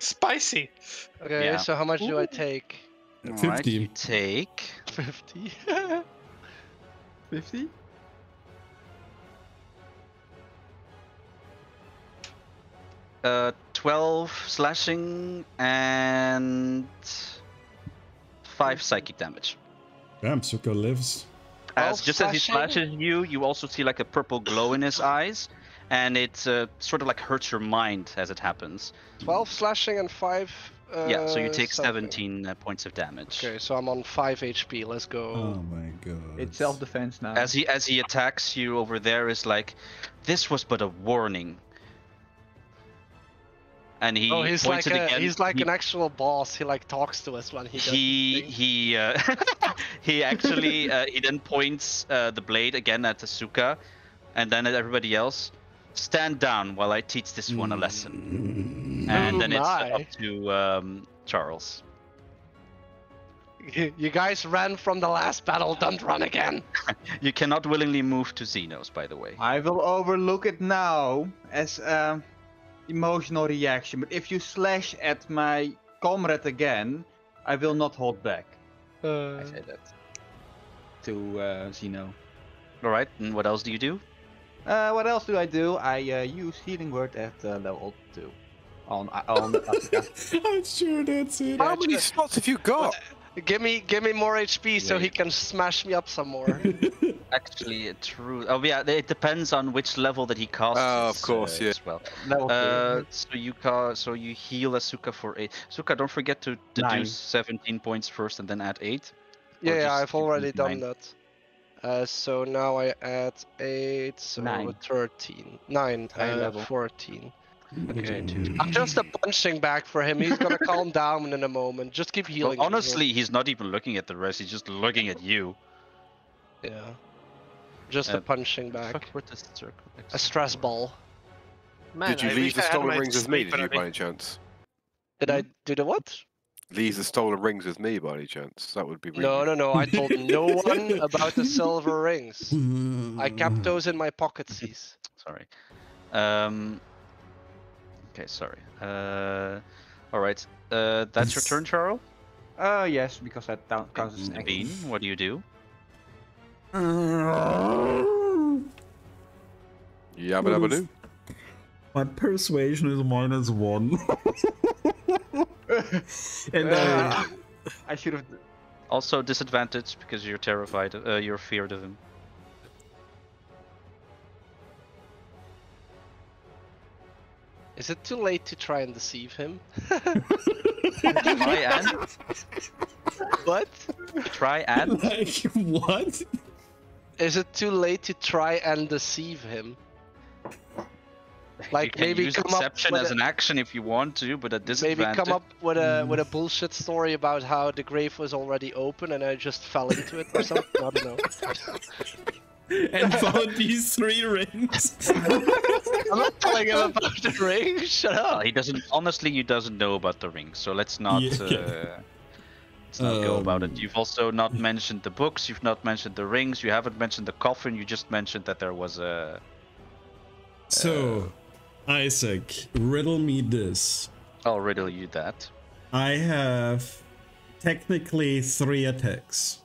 Spicy. Okay, Yeah. so how much do I take? All 50. right, you take 50. 50? uh 12 slashing and 5 psychic damage. Damn, Suka lives. As 12 just as he slashing? slashes you, you also see like a purple glow in his eyes, and it sort of like hurts your mind as it happens. 12 slashing and 5. Yeah, so you take something. 17 points of damage. Okay, so I'm on 5 HP. Let's go. Oh my god. It's self-defense now. As he attacks you over there, is like, this was but a warning. And he Oh, he's points like it again. he's like an actual boss. He like talks to us when he does these things. he actually he then points the blade again at Asuka, and then at everybody else. Stand down while I teach this one a lesson. And then it's my. up to Charles. You guys ran from the last battle. Don't run again. You cannot willingly move to Xenos, by the way. I will overlook it now as emotional reaction, but if you slash at my comrade again, I will not hold back. I say that to Zeno. All right. And what else do you do? What else do? I use Healing Word at level 2 on Asuka. I'm sure that's it. How many slots have you got? Give me more HP so he Wait. can smash me up some more. Actually, true. Oh yeah, it depends on which level that he casts. Oh, of course, yeah. As well. Level 2. So you heal Asuka for 8. Asuka, don't forget to do 9. 17 points first and then add 8. Yeah, just I've keep it already done 9? that. So now I add 8, so 9. 13. 9, High level. 14. Okay, I'm just a punching bag for him. He's gonna calm down in a moment. Just keep healing. Well, me. honestly, he's not even looking at the rest. He's just looking at you. Yeah. Just a punching bag. Fuck with this circle. A stress ball. Man, Did you I leave wish the I had stolen my rings with me? sleep Did you, already. by any chance? Did I do the what? Leave the stolen rings with me, by any chance? That would be really No. I told no one about the silver rings. I kept those in my pockets. Sorry. Okay, sorry. All right. That's your turn, Charles. Yes, because that counts as an action. Bean, what do you do? Yabba dabba doo. My persuasion is -1. And I should have. Also disadvantage because you're terrified. You're feared of him. Is it too late to try and deceive him? Try and What? try and. like, what? Is it too late to try and deceive him? Like you can maybe use come up deception with as a- an action if you want to, but at Maybe disadvantage. come up with a bullshit story about how the grave was already open and I just fell into it or something. I don't know. And found these 3 rings. I'm not telling him about the ring. Shut Well, up. he doesn't. Honestly, he doesn't know about the ring, so let's not. Yeah. Let's not go about it. Um, You've also not mentioned the books. You've not mentioned the rings. You haven't mentioned the coffin. You just mentioned that there was a. So, Isaac, riddle me this. I'll riddle you that. I have technically 3 attacks.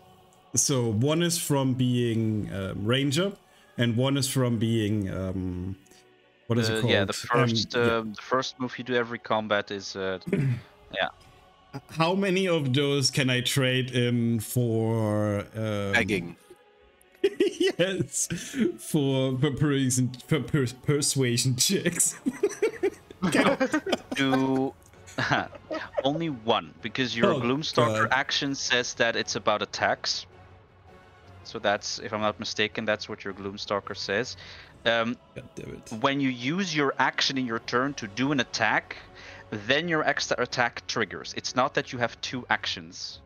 So one is from being ranger, and one is from being what is it called? Yeah, the first yeah. the first move you do every combat is yeah. How many of those can I trade in for Begging. yes, for persuasion checks. Do only one because your Oh, Gloomstalker God. action says that it's about attacks. So that's, if I'm not mistaken, that's what your Gloomstalker says. God damn it. When you use your action in your turn to do an attack, then your extra attack triggers. It's not that you have 2 actions.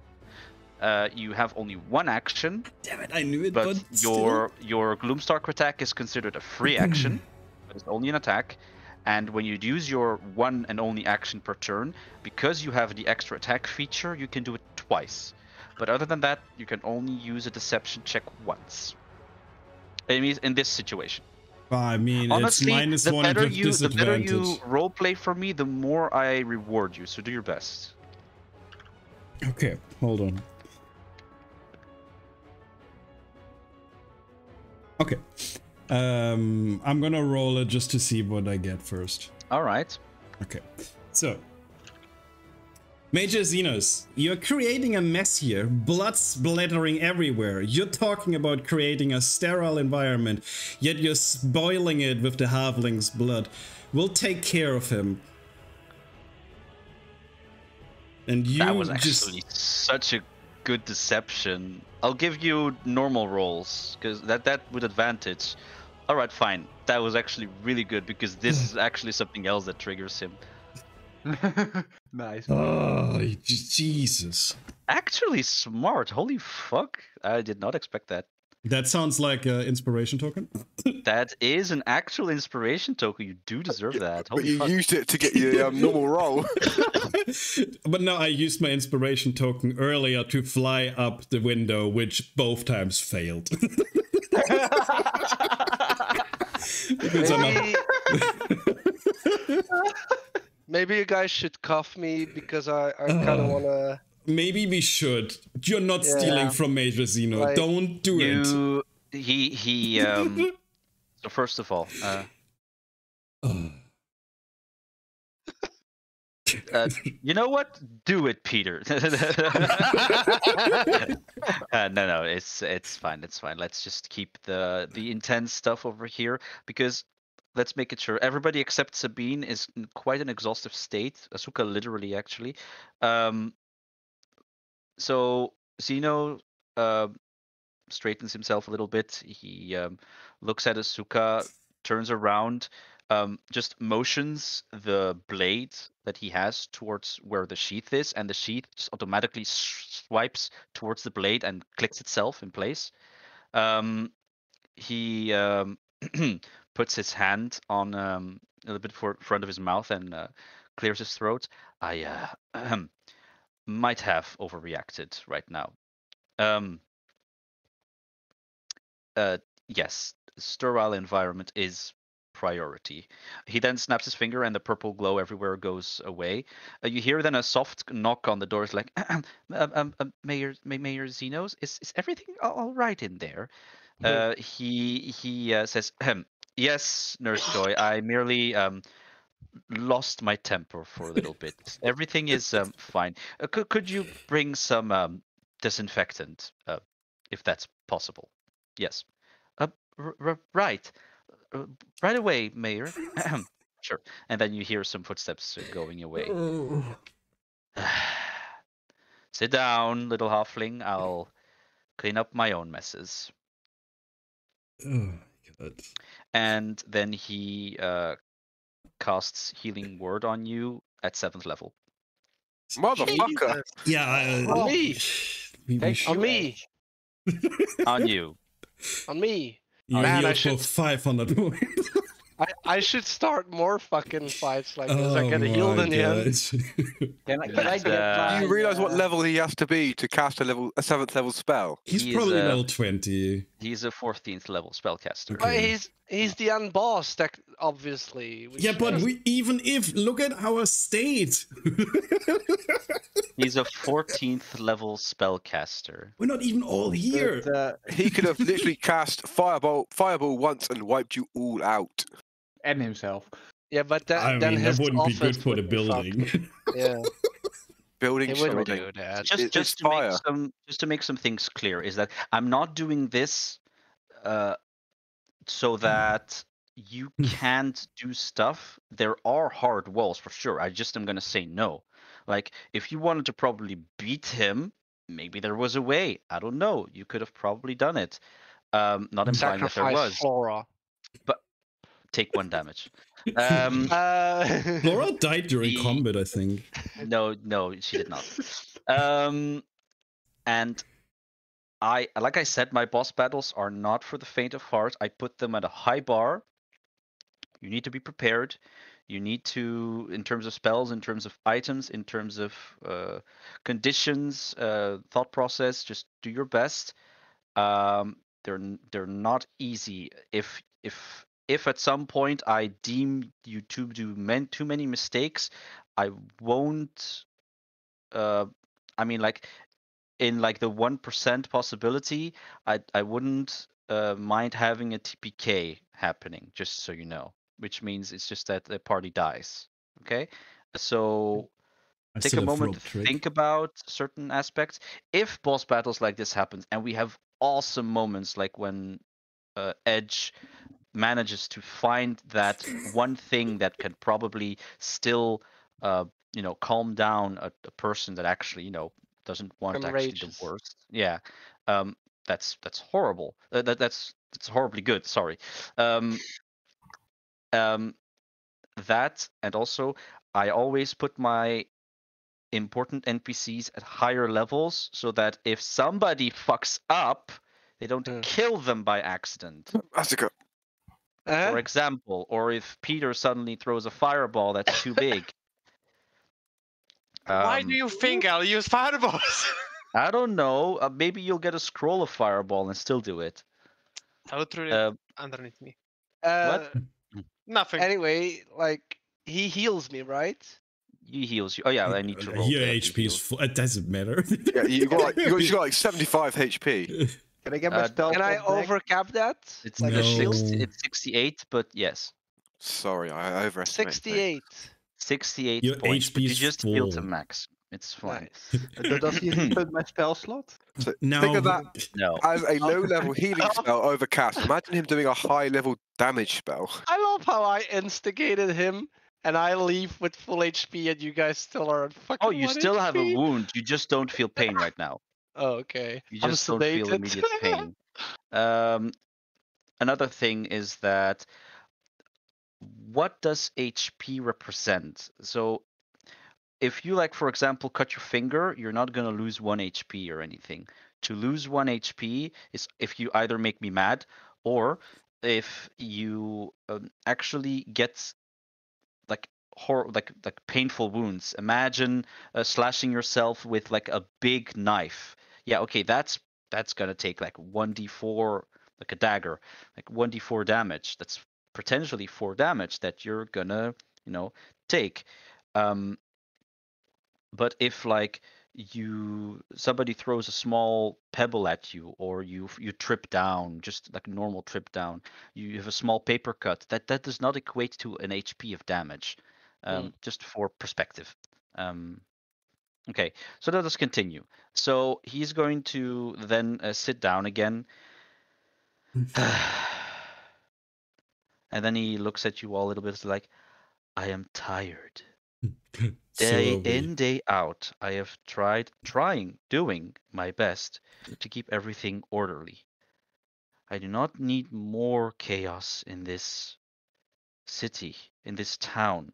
You have only 1 action, Damn it, I knew it, but but still. your Gloomstalker attack is considered a free action. But it's only an attack. And when you use your 1 and only action per turn, because you have the extra attack feature, you can do it twice. But other than that, you can only use a deception check once. I mean, in this situation. I mean, Honestly, it's the -1 better with you disadvantage. roleplay for me, the more I reward you. So do your best. Okay, hold on. Okay. I'm gonna roll it just to see what I get first. All right. Okay. So, Major Xenos, you're creating a mess here. Blood splattering everywhere. You're talking about creating a sterile environment, yet you're spoiling it with the halfling's blood. We'll take care of him. And you That was just... actually such a good deception. I'll give you normal rolls because that with advantage. All right, fine. That was actually really good because this is actually something else that triggers him. Nice. Oh, Jesus. Actually smart. Holy fuck. I did not expect that. That sounds like an inspiration token. That is an actual inspiration token. You do deserve that. But Holy you fuck. used it to get your normal roll. But no, I used my inspiration token earlier to fly up the window, which both times failed. Because Maybe you guys should cuff me because I kind of want to... Maybe we should. You're not stealing from Major Zeno. Like, Don't do it. So first of all, you know what? Do it, Peter. No, it's fine. It's fine. Let's just keep the intense stuff over here because let's make it sure everybody except Sabine is in quite an exhaustive state. Asuka literally, actually. So Zeno straightens himself a little bit. He looks at Asuka, turns around, just motions the blade that he has towards where the sheath is, and the sheath just automatically swipes towards the blade and clicks itself in place. He puts his hand on a little bit for front of his mouth and clears his throat. I might have overreacted right now. Yes, sterile environment is priority. He then snaps his finger and the purple glow everywhere goes away. You hear then a soft knock on the door. It's like, Mayor Zenos, is everything all right in there? He says, yes, Nurse Joy, I merely lost my temper for a little bit. Everything is fine. Could you bring some disinfectant, if that's possible? Yes. Right. Right away, Mayor. Sure. And then you hear some footsteps going away. Sit down, little halfling. I'll clean up my own messes. Oh, God. And then he casts Healing Word on you at 7th level. Motherfucker. Yeah. On me. On me. On you. On me. You Man, healed for 500 points. I should start more fucking fights like this. I get healed in the end. Can I get my, Do you realise what level he has to be to cast a 7th level spell? He's probably level 20. He's a 14th level spellcaster. Okay. He's the end boss, obviously. Yeah, but look at our state. He's a 14th level spellcaster. We're not even all here. but, He could have literally cast Fireball once and wiped you all out. and himself. Yeah, but I then mean, his that wouldn't be good office for the would be fucked. building. Yeah, Building he wouldn't something. do that. Just to make some things clear is that I'm not doing this so that you can't do stuff. There are hard walls for sure. I just am gonna say no. Like if you wanted to probably beat him, maybe there was a way. I don't know. You could have probably done it. Not implying that there Sacrifice was. Flora. But take 1 damage. Laura died during combat, I think. No, she did not. And like I said, my boss battles are not for the faint of heart. I put them at a high bar. You need to be prepared. You need to, in terms of spells, in terms of items, in terms of conditions, thought process, just do your best. They're not easy. If if at some point I deem you to do too many mistakes, I won't. I mean, like in like the 1% possibility, I wouldn't mind having a TPK happening. Just so you know, which means it's just that the party dies. Okay, so I take still a have moment rope to trick. think about certain aspects. If boss battles like this happens, and we have awesome moments like when Edge manages to find that one thing that can probably still, calm down a person that actually, doesn't want actually the Enrages. worst. Yeah, that's horrible. That's horribly good. Sorry. Um, um, that and also I always put my important NPCs at higher levels so that if somebody fucks up, they don't kill them by accident. That's a good. For example, or if Peter suddenly throws a fireball that's too big. Why do you think I'll use fireballs? I don't know. Maybe you'll get a scroll of fireball and still do it. How threw it Uh, underneath me? what? Nothing. Anyway, like he heals me, right? He heals you. Oh yeah, I need to roll. Your to be HP is healed. full. It doesn't matter. Yeah, you got like 75 HP. Can I get my spell Can I slot back? overcap that? It's Like No. it's 68, but yes, Sorry, I overestimated. 68. 68 Your points. HP But you is just healed to full. max. It's fine. Nice. Does he include my spell slot? So Now, think of that No. as a low-level healing spell overcast. Imagine him doing a high-level damage spell. I love how I instigated him and I leave with full HP and you guys still are at fucking Oh, you 1 still have a HP? wound. You just don't feel pain right now. Oh, okay. You I'm just don't feel sedated. immediate pain. Another thing is that what does HP represent? So if you like, for example, cut your finger, you're not gonna lose 1 HP or anything. To lose 1 HP is if you either make me mad or if you actually get like like painful wounds. Imagine slashing yourself with like a big knife. Yeah, okay, that's gonna take like 1d4, like a dagger, like 1d4 damage. That's potentially 4 damage that you're gonna, take. Um, but if like somebody throws a small pebble at you or you trip down, just like a normal trip down, you have a small paper cut, that does not equate to an HP of damage. Just for perspective. Okay, so let us continue. So he's going to then sit down again. And then he looks at you all a little bit like, I am tired. Day in, day out, I have doing my best to keep everything orderly. I do not need more chaos in this city, in this town.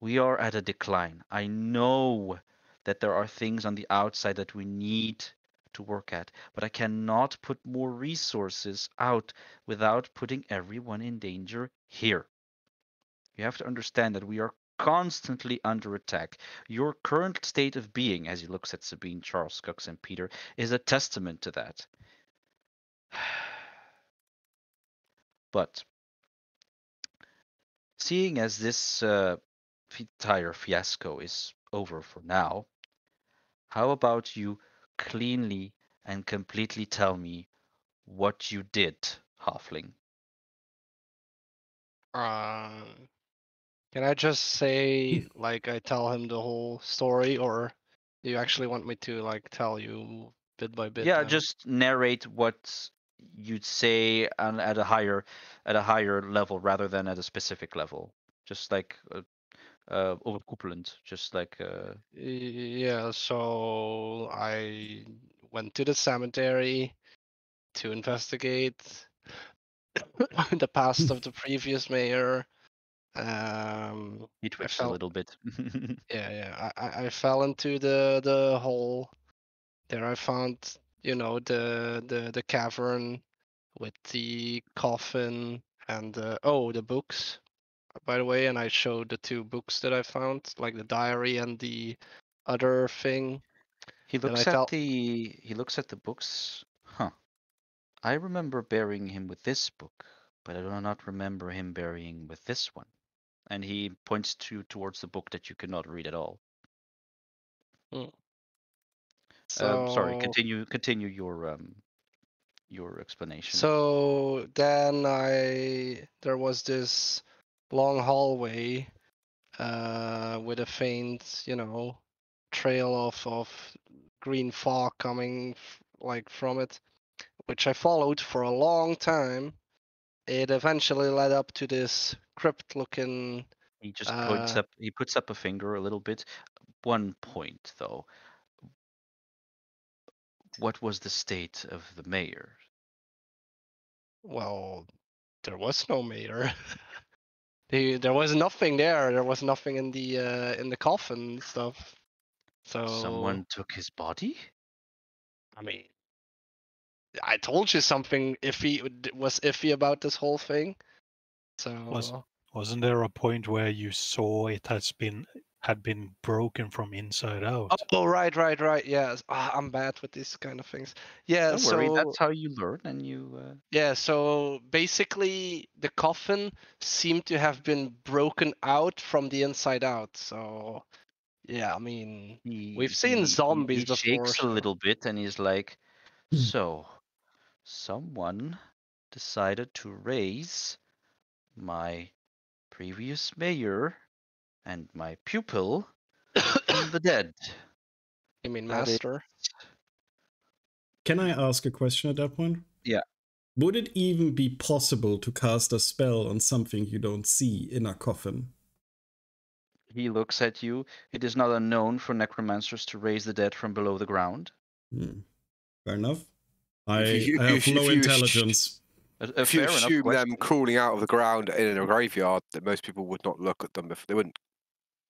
We are at a decline. I know that there are things on the outside that we need to work at, but I cannot put more resources out without putting everyone in danger here. You have to understand that we are constantly under attack. Your current state of being, as he looks at Sabine, Charles, Cooks, and Peter, is a testament to that. But seeing as this entire fiasco is over for now, how about you cleanly and completely tell me what you did, Halfling? Can I just say, like, I tell him the whole story, or do you actually want me to, like, tell you bit by bit? Yeah, now? just narrate what you'd say at a higher level rather than at a specific level. Just like overkoepelend, just like Yeah, so I went to the cemetery to investigate the past of the previous mayor. he I twitched a fell, little bit. yeah. I fell into the hole. There I found, the cavern with the coffin and the books, by the way. And I showed the 2 books that I found, like the diary and the other thing. He And I looks tell, at the books. Huh. I remember burying him with this book. but I do not remember him burying with this one. And he points towards the book that you cannot read at all. Sorry, So continue your explanation. so then there was this long hallway with a faint, trail of green fog coming like from it, which I followed for a long time. It eventually led up to this crypt-looking. He just points up. He puts up a finger a little bit. One point though. What was the state of the mayor? Well, there was no mayor. There was nothing there. There was nothing in the coffin and stuff. So Someone took his body? I mean, I told you something was iffy about this whole thing. So Wasn't there a point where you saw it had been broken from inside out? Oh, right. Yes, I'm bad with these kind of things. Yeah. Don't worry, that's how you learn, and you. Yeah. So basically, the coffin seemed to have been broken out from the inside out. So yeah, I mean, we've seen zombies he before. shakes a little bit, and he's like, "So, someone decided to raise my previous mayor and my pupil from the dead." You mean That is- master? Can I ask a question at that point? Yeah. Would it even be possible to cast a spell on something you don't see in a coffin? He looks at you. It is not unknown for necromancers to raise the dead from below the ground. Fair enough. I If have you- low if you- intelligence. If you Fair enough assume question. them crawling out of the ground in a graveyard, that most people would not look at them if they wouldn't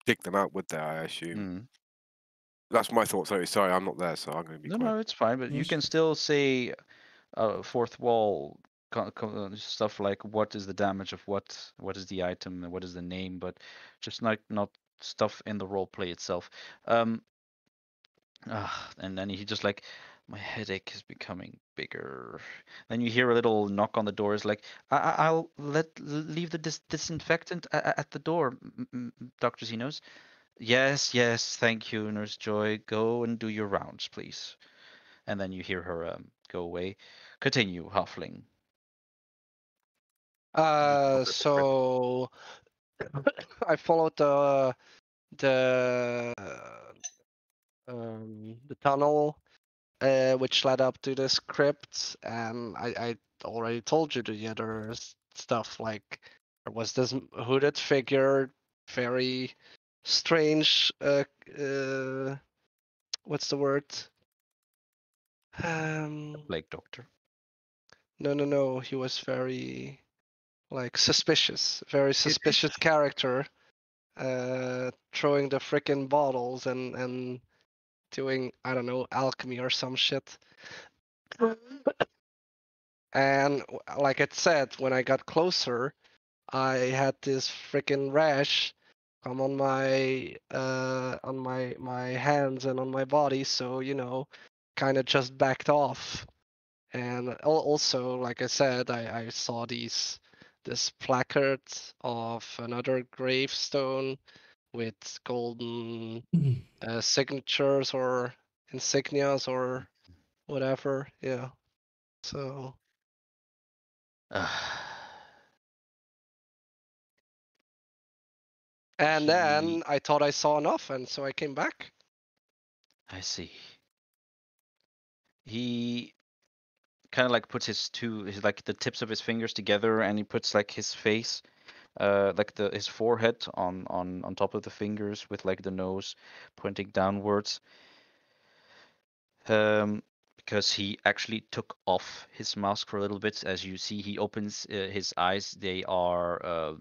dig them out, would they? I assume. That's my thoughts. Sorry, I'm not there, so I'm going to be quiet. No, it's fine. But you can still say fourth wall stuff like what is the damage of what is the item, and what is the name, but just not stuff in the role play itself. And then he just like, my headache is becoming bigger. Then you hear a little knock on the door. It's like, I'll leave the disinfectant at the door, Dr. Xenos. Yes, thank you, Nurse Joy. Go and do your rounds, please. And then you hear her go away. Continue, Halfling. So I followed the tunnel which led up to this crypt, and I already told you the other stuff. Like there was this hooded figure, very strange. What's the word? Plague Doctor. No. He was very suspicious. Very suspicious character. Throwing the frickin' bottles and doing, I don't know, alchemy or some shit. And like I said, when I got closer, I had this freaking rash come on my my hands and on my body, so kind of just backed off. And also, like I said, I saw this placard of another gravestone with golden signatures or insignias or whatever. Yeah. So. And then I thought I saw enough, and so I came back. I see. He kind of like puts his like the tips of his fingers together, and he puts like his face, like his forehead on top of the fingers with like the nose pointing downwards. Because he actually took off his mask for a little bit. As you see, he opens his eyes. They are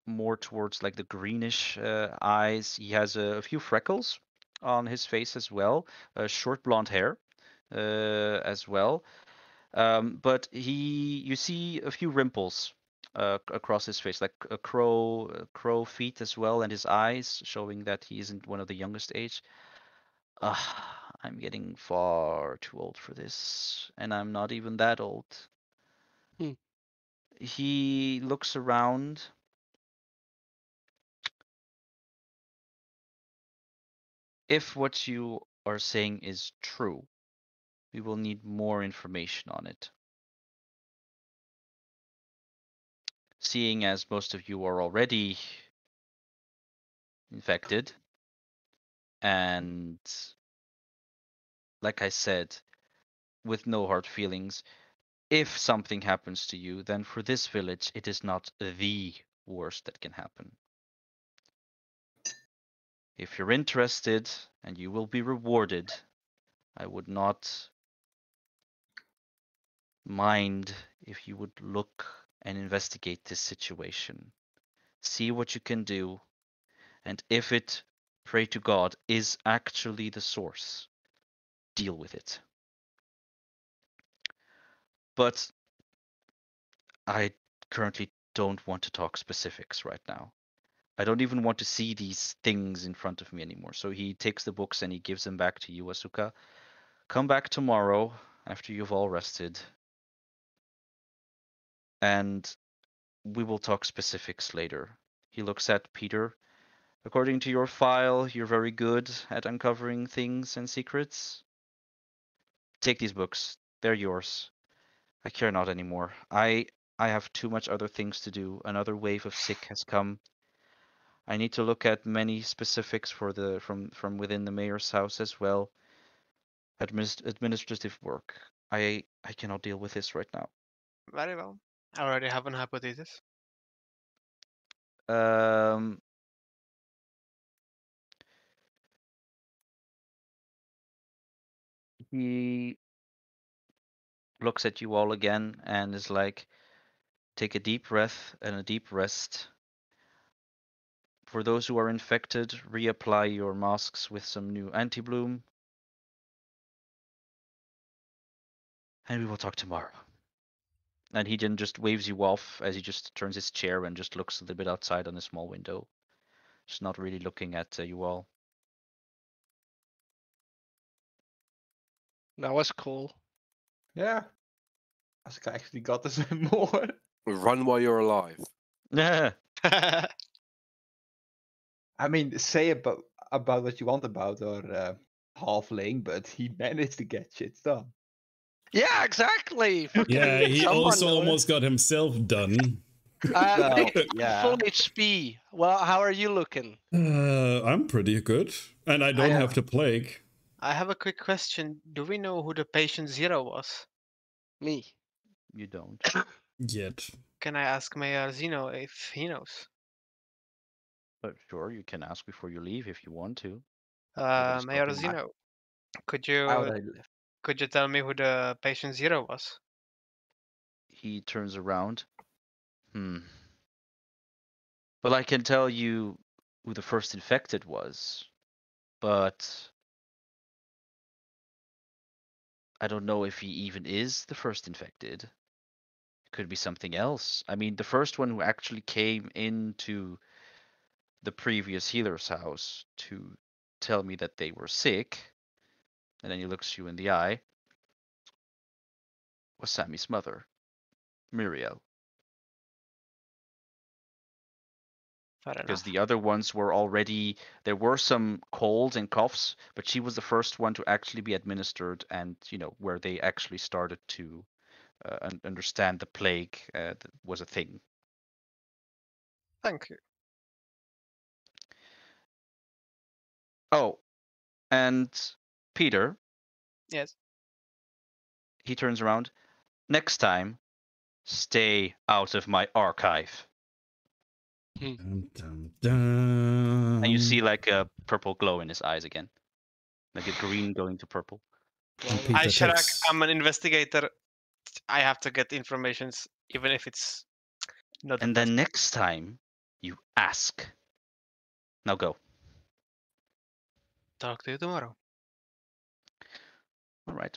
more towards like the greenish eyes. He has a few freckles on his face as well, short blonde hair as well. But you see a few rimples across his face, like a crow feet as well, and his eyes showing that he isn't one of the youngest age. I'm getting far too old for this, and I'm not even that old. He looks around. If what you are saying is true, we will need more information on it. Seeing as most of you are already infected, and like I said, with no hard feelings, if something happens to you, then for this village, it is not the worst that can happen. If you're interested and you will be rewarded, I would not mind if you would look and investigate this situation. See what you can do, and if it, pray to God, is actually the source, deal with it. But I currently don't want to talk specifics right now. I don't even want to see these things in front of me anymore. So he takes the books and he gives them back to you, Asuka. Come back tomorrow after you've all rested, and we will talk specifics later. He looks at Peter. According to your file, you're very good at uncovering things and secrets. Take these books. They're yours. I care not anymore. I have too much other things to do. Another wave of sick has come. I need to look at many specifics for the from within the mayor's house as well. Administrative work. I cannot deal with this right now. Very well. I already have an hypothesis. He looks at you all again and is like, take a deep breath and a deep rest. For those who are infected, reapply your masks with some new anti-bloom. And we will talk tomorrow. And he then just waves you off as he just turns his chair and just looks a little bit outside on a small window. Just not really looking at you all. That was cool. Yeah. Asuka actually got us more. Run while you're alive. Yeah. I mean, say about what you want about our halfling, but he managed to get shit done. Yeah, exactly. Fucking Yeah, he someone, also almost got himself done. Well, yeah. Full HP. Well, how are you looking? I'm pretty good, and I don't have the plague. I have a quick question. Do we know who the patient zero was? Me. You don't. Yet. Can I ask Mayor Zeno if he knows? But sure, you can ask before you leave if you want to. Nobody's Mayor stopping you. Zeno, could How would you I live? could you tell me who the patient zero was? He turns around. Well, I can tell you who the first infected was, but I don't know if he even is the first infected. It could be something else. I mean, the first one who actually came into the previous healer's house to tell me that they were sick, and then he looks you in the eye, was Sammy's mother, Muriel. Fair Because enough. the other ones were already, there were some colds and coughs, but she was the first one to actually be administered, and where they actually started to understand the plague was a thing. Thank you. Oh, and Peter. Yes. He turns around. Next time, stay out of my archive. Dun, dun, dun. And you see like a purple glow in his eyes again, like a green going to purple. Hi, Sharak. I'm an investigator. I have to get information, even if it's not. And then next time, you ask. Now go. Talk to you tomorrow. All right.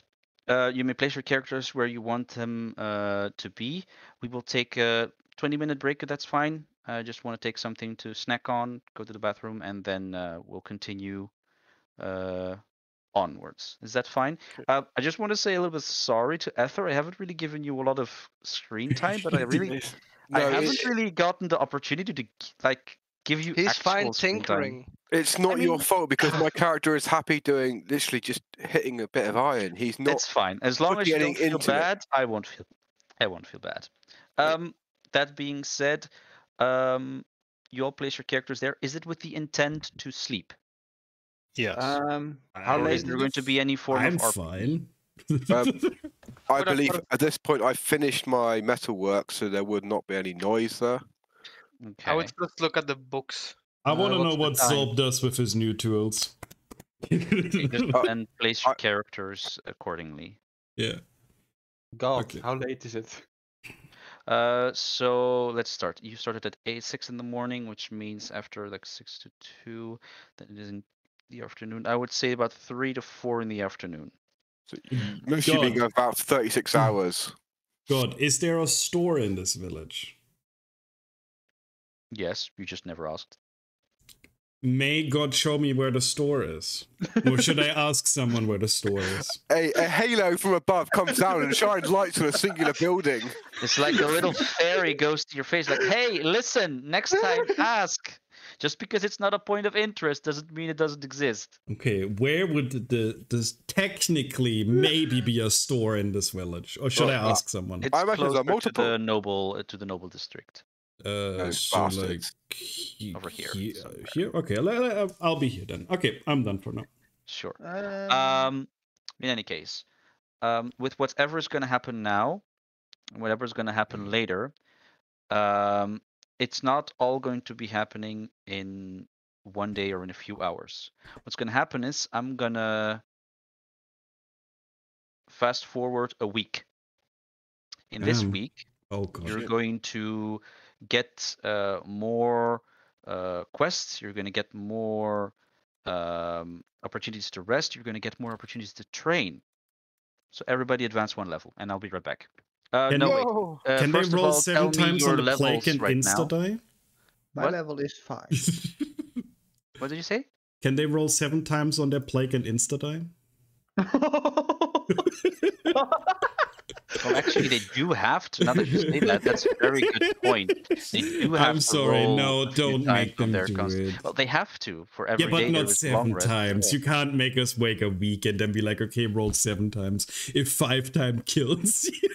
You may place your characters where you want them to be. We will take a 20-minute break if that's fine. I just want to take something to snack on, go to the bathroom, and then we'll continue onwards. Is that fine? I just want to say a little bit sorry to Ether. I haven't really given you a lot of screen time, but I haven't really gotten the opportunity to like give you He's actual fine screen time. tinkering. It's not your fault because my character is happy doing literally just hitting a bit of iron. He's not. It's fine. As long as you don't getting feel into it. bad, I won't feel bad. That being said, you all place your characters there. Is it with the intent to sleep? Yes. How Or late is there going to be any form I'm of RP? fine. I believe at this point I've finished my metal work, so there would not be any noise there. Okay. I would just look at the books. I want to know what's what the time? Zolb does with his new tools. And place your characters accordingly. Yeah. God, Okay. how late is it? So let's start. You started at 6 in the morning, which means after like 6 to 2, then it is in the afternoon. I would say about 3 to 4 in the afternoon. So mostly being God. about 36 hours. God, is there a store in this village? Yes, you just never asked. May God show me where the store is? Or should I ask someone where the store is? A halo from above comes down and shines lights on a singular building. It's like a little fairy goes to your face, like, "Hey, listen, next time ask. Just because it's not a point of interest doesn't mean it doesn't exist." Okay, where would this technically maybe be a store in this village? Or should I ask someone? It's I imagine there's closer multiple. to the noble district. So like bastards. Over here. Here? Okay, I'll be here then. Okay, I'm done for now. Sure. In any case, with whatever is going to happen now, whatever is going to happen later, it's not all going to be happening in one day or in a few hours. What's going to happen is I'm going to fast forward a week. In this week, you're going to get more quests. You're going to get more opportunities to rest. You're going to get more opportunities to train. So everybody advance 1 level, and I'll be right back. Can they first of roll all, 7 tell me times your on the levels plague and right insta now. die? My What? level is 5. What did you say? Can they roll 7 times on their plague and insta die? Well, actually, they do have to. Now that you say that, that's a very good point. They do have I'm to sorry, roll no, a few don't times make on them their do it. Well, they have to for every Yeah, but day there not is long 7 rest. times. You can't make us wake a week and then be like, okay, roll 7 times. If 5 times kills you.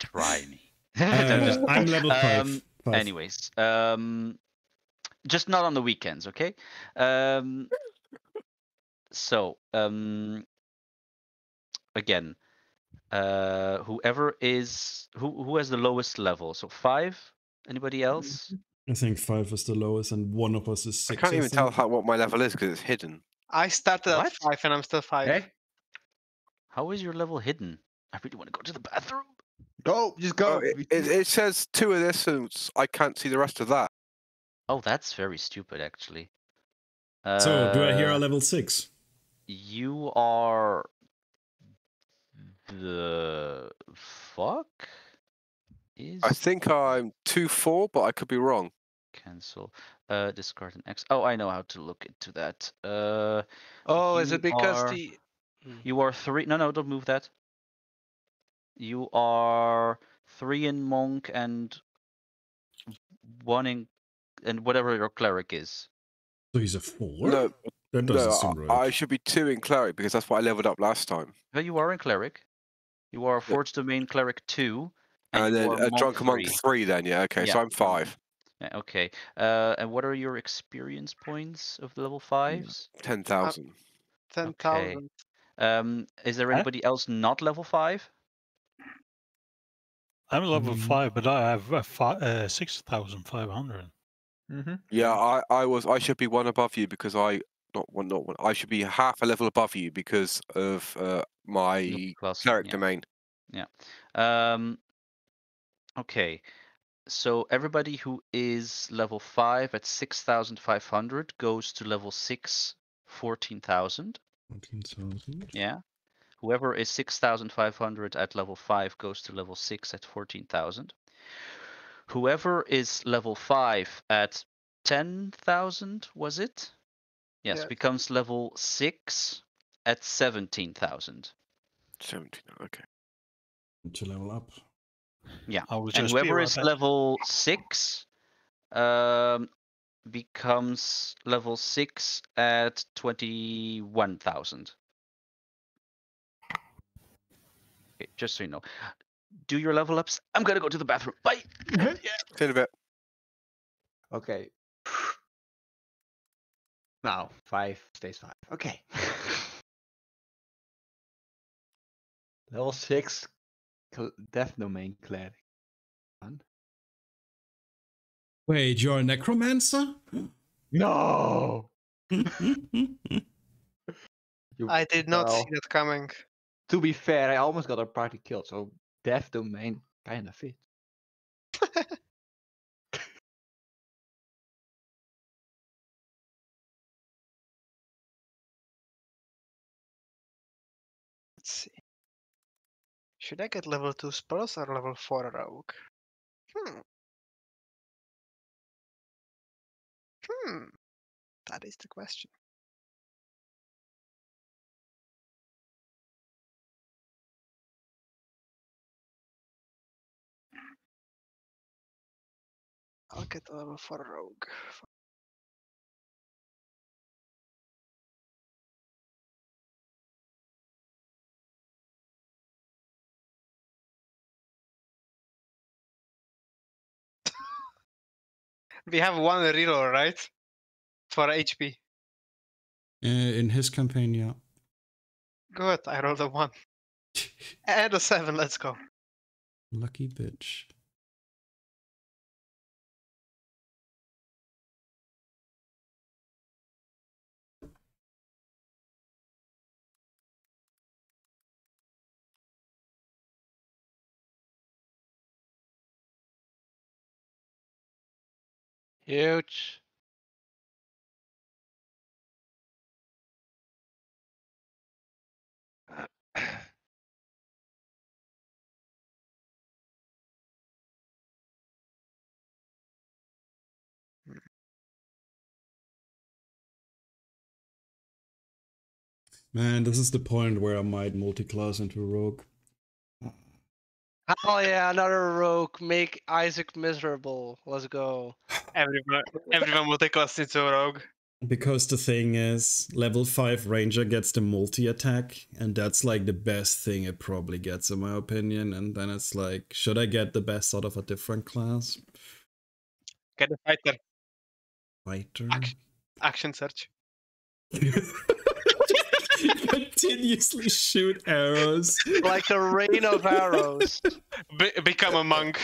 Try me. I'm level 5. Anyways, just not on the weekends, okay? So, again, whoever is who has the lowest level? So 5. Anybody else? I think 5 is the lowest, and one of us is 6. I can't even think. tell what my level is because it's hidden. I started What? at 5 and I'm still 5. Hey, How is your level hidden? I really want to go to the bathroom. go, just go. Oh, it says 2 of this, and I can't see the rest of that. Oh, that's very stupid, actually. So, do I hear a level 6? You are the fuck is I think I'm 2-4, but I could be wrong. cancel. Discard an X. Oh, I know how to look into that. Oh, is you it because are- You are 3. No, don't move that. You are 3 in monk and 1 in and whatever your cleric is. So he's a 4? No, That doesn't seem right. I should be 2 in cleric because that's what I leveled up last time. But you are in cleric. You are Forged Domain cleric 2. And you then are a drunken monk 3 then, yeah, okay, so Yeah. I'm 5. Yeah, okay. And what are your experience points of the level 5s? 10,000. 10,000. Is there anybody else not level 5? I'm level 5, but I have 6,500. Yeah, I should be 1 above you because I should be half a level above you because of my cleric domain. Yeah. Okay. So everybody who is level 5 at 6,500 goes to level 6, 14,000. 14,000. Yeah. Whoever is 6,500 at level 5 goes to level 6 at 14,000. Whoever is level 5 at 10,000, was it? Yes, Yeah. becomes level 6 at 17,000. 17. Okay. To level up. Yeah. I will And just be whoever right is back. level 6 becomes level 6 at 21,000. Okay, just so you know. Do your level ups. I'm gonna go to the bathroom. Bye. See you in a bit. Okay. Now, 5 stays 5. Okay. Level 6 Death Domain Cleric. Wait, you're a necromancer? No! I did not see Well, that coming. to be fair, I almost got our party killed, so Death Domain kind of fit. Let's see. Should I get level 2 spells or level 4 rogue? That is the question. I'll get a level 4 rogue. We have one reroll, right? For HP. In his campaign, yeah. Good, I rolled a 1. And a 7, let's go. Lucky bitch. Huge. Man, this is the point where I might multi-class into rogue. Oh yeah, another rogue. Make Isaac miserable. Let's go. Everyone will take us into a rogue. Because the thing is, level 5 ranger gets the multi-attack, and that's like the best thing it probably gets in my opinion, and then it's like, should I get the best out of a different class? Get a fighter. Fighter? Action search. Continuously shoot arrows. Like a rain of arrows. Become a monk.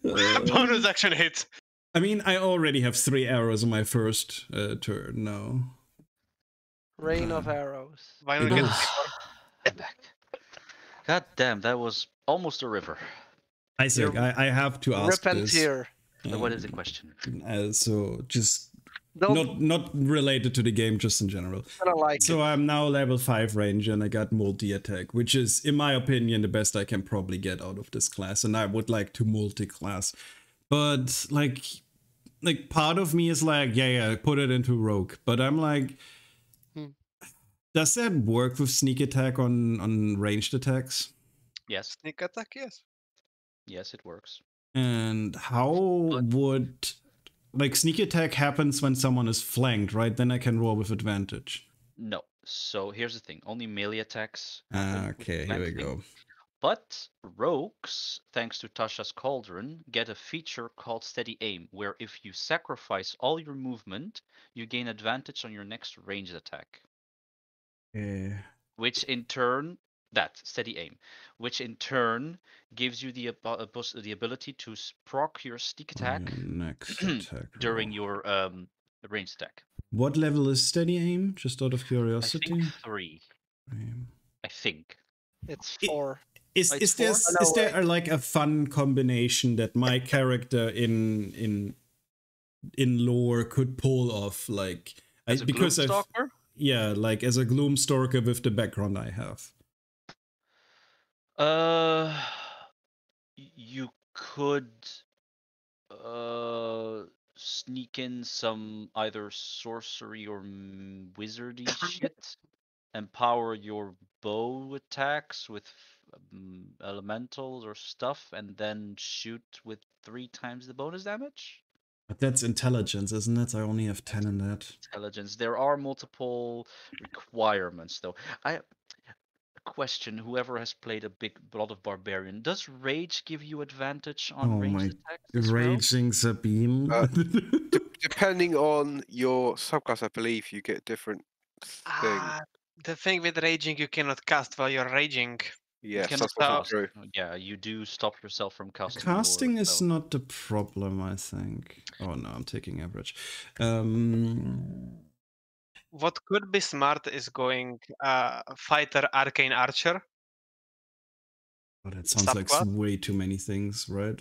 Bonus action hit. I mean, I already have 3 arrows on my first turn now. Rain of arrows. Why It not get is. I'm back. God damn, that was almost a river. Isaac, I have to ask Rip and this. tear. What is the question? So just Don't not related to the game, just in general. gonna like So it. I'm now level 5 ranger and I got multi-attack, which is, in my opinion, the best I can probably get out of this class. And I would like to multi-class. But like part of me is like, yeah, put it into rogue. But I'm like, does that work with sneak attack on ranged attacks? Yes. Sneak attack, yes. Yes, it works. And how would, like, sneak attack happens when someone is flanked, right? Then I can roll with advantage. No. So here's the thing. Only melee attacks. happen with Okay, here we flanking. go. But rogues, thanks to Tasha's Cauldron, get a feature called Steady Aim, where if you sacrifice all your movement, you gain advantage on your next ranged attack. Yeah. Which in turn, Steady Aim, which in turn gives you the ability to proc your sneak attack Next attack during roll. your ranged attack. What level is steady aim? Just out of I curiosity. think 3. I think. It's 4. Is It's there like a fun combination that my character in lore could pull off, like As a Gloomstalker? Yeah, like as a Gloomstalker with the background I have. You could sneak in some either sorcery or wizardy shit, empower your bow attacks with elementals or stuff, and then shoot with 3 times the bonus damage. But that's intelligence, isn't it? I only have 10 in that. Intelligence. There are multiple requirements, though. Question: whoever has played a lot of barbarian, does rage give you advantage on ranged attacks as well? Raging Sabine. Depending on your subclass, I believe you get different things. The thing with raging, you cannot cast while you're raging. Yes, You that's cannot also true. Yeah, you do stop yourself from casting. Casting is not the problem, I think. Oh no, I'm taking average. What could be smart is going fighter, arcane, archer. Oh, that sounds like way too many things, right?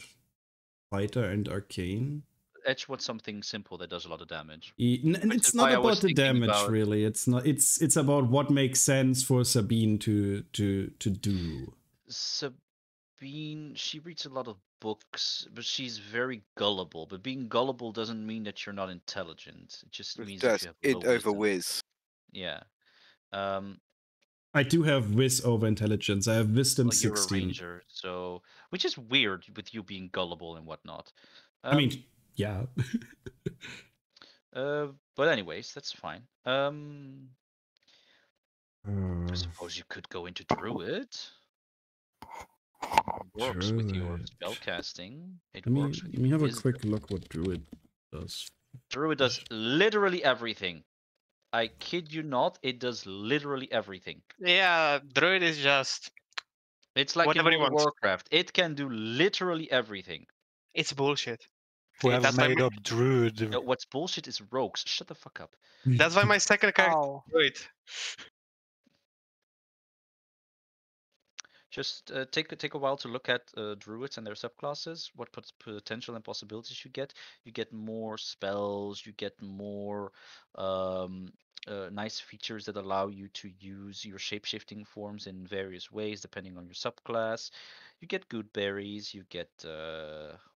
Fighter and arcane. Edge wants something simple that does a lot of damage. It's not about the damage, really. It's not. It's about what makes sense for Sabine to do. Sabine, she reads a lot of books, but she's very gullible. But being gullible doesn't mean that you're not intelligent. It just means that you have low over whiz. Yeah. I do have whiz over intelligence. I have wisdom 16. You're a ranger, so which is weird with you being gullible and whatnot. I mean, yeah. But anyways, that's fine. I suppose you could go into druid. It works with your spellcasting. Let me have a quick look what druid does. Druid does literally everything. I kid you not, it does literally everything. Yeah, druid is just... It's like in World of Warcraft. It can do literally everything. It's bullshit. Whoever made up druid... No, what's bullshit is rogues. Shut the fuck up. That's why my second character is druid. Just take a while to look at druids and their subclasses. What potential and possibilities you get? You get more spells. You get more nice features that allow you to use your shapeshifting forms in various ways depending on your subclass. You get good berries. You get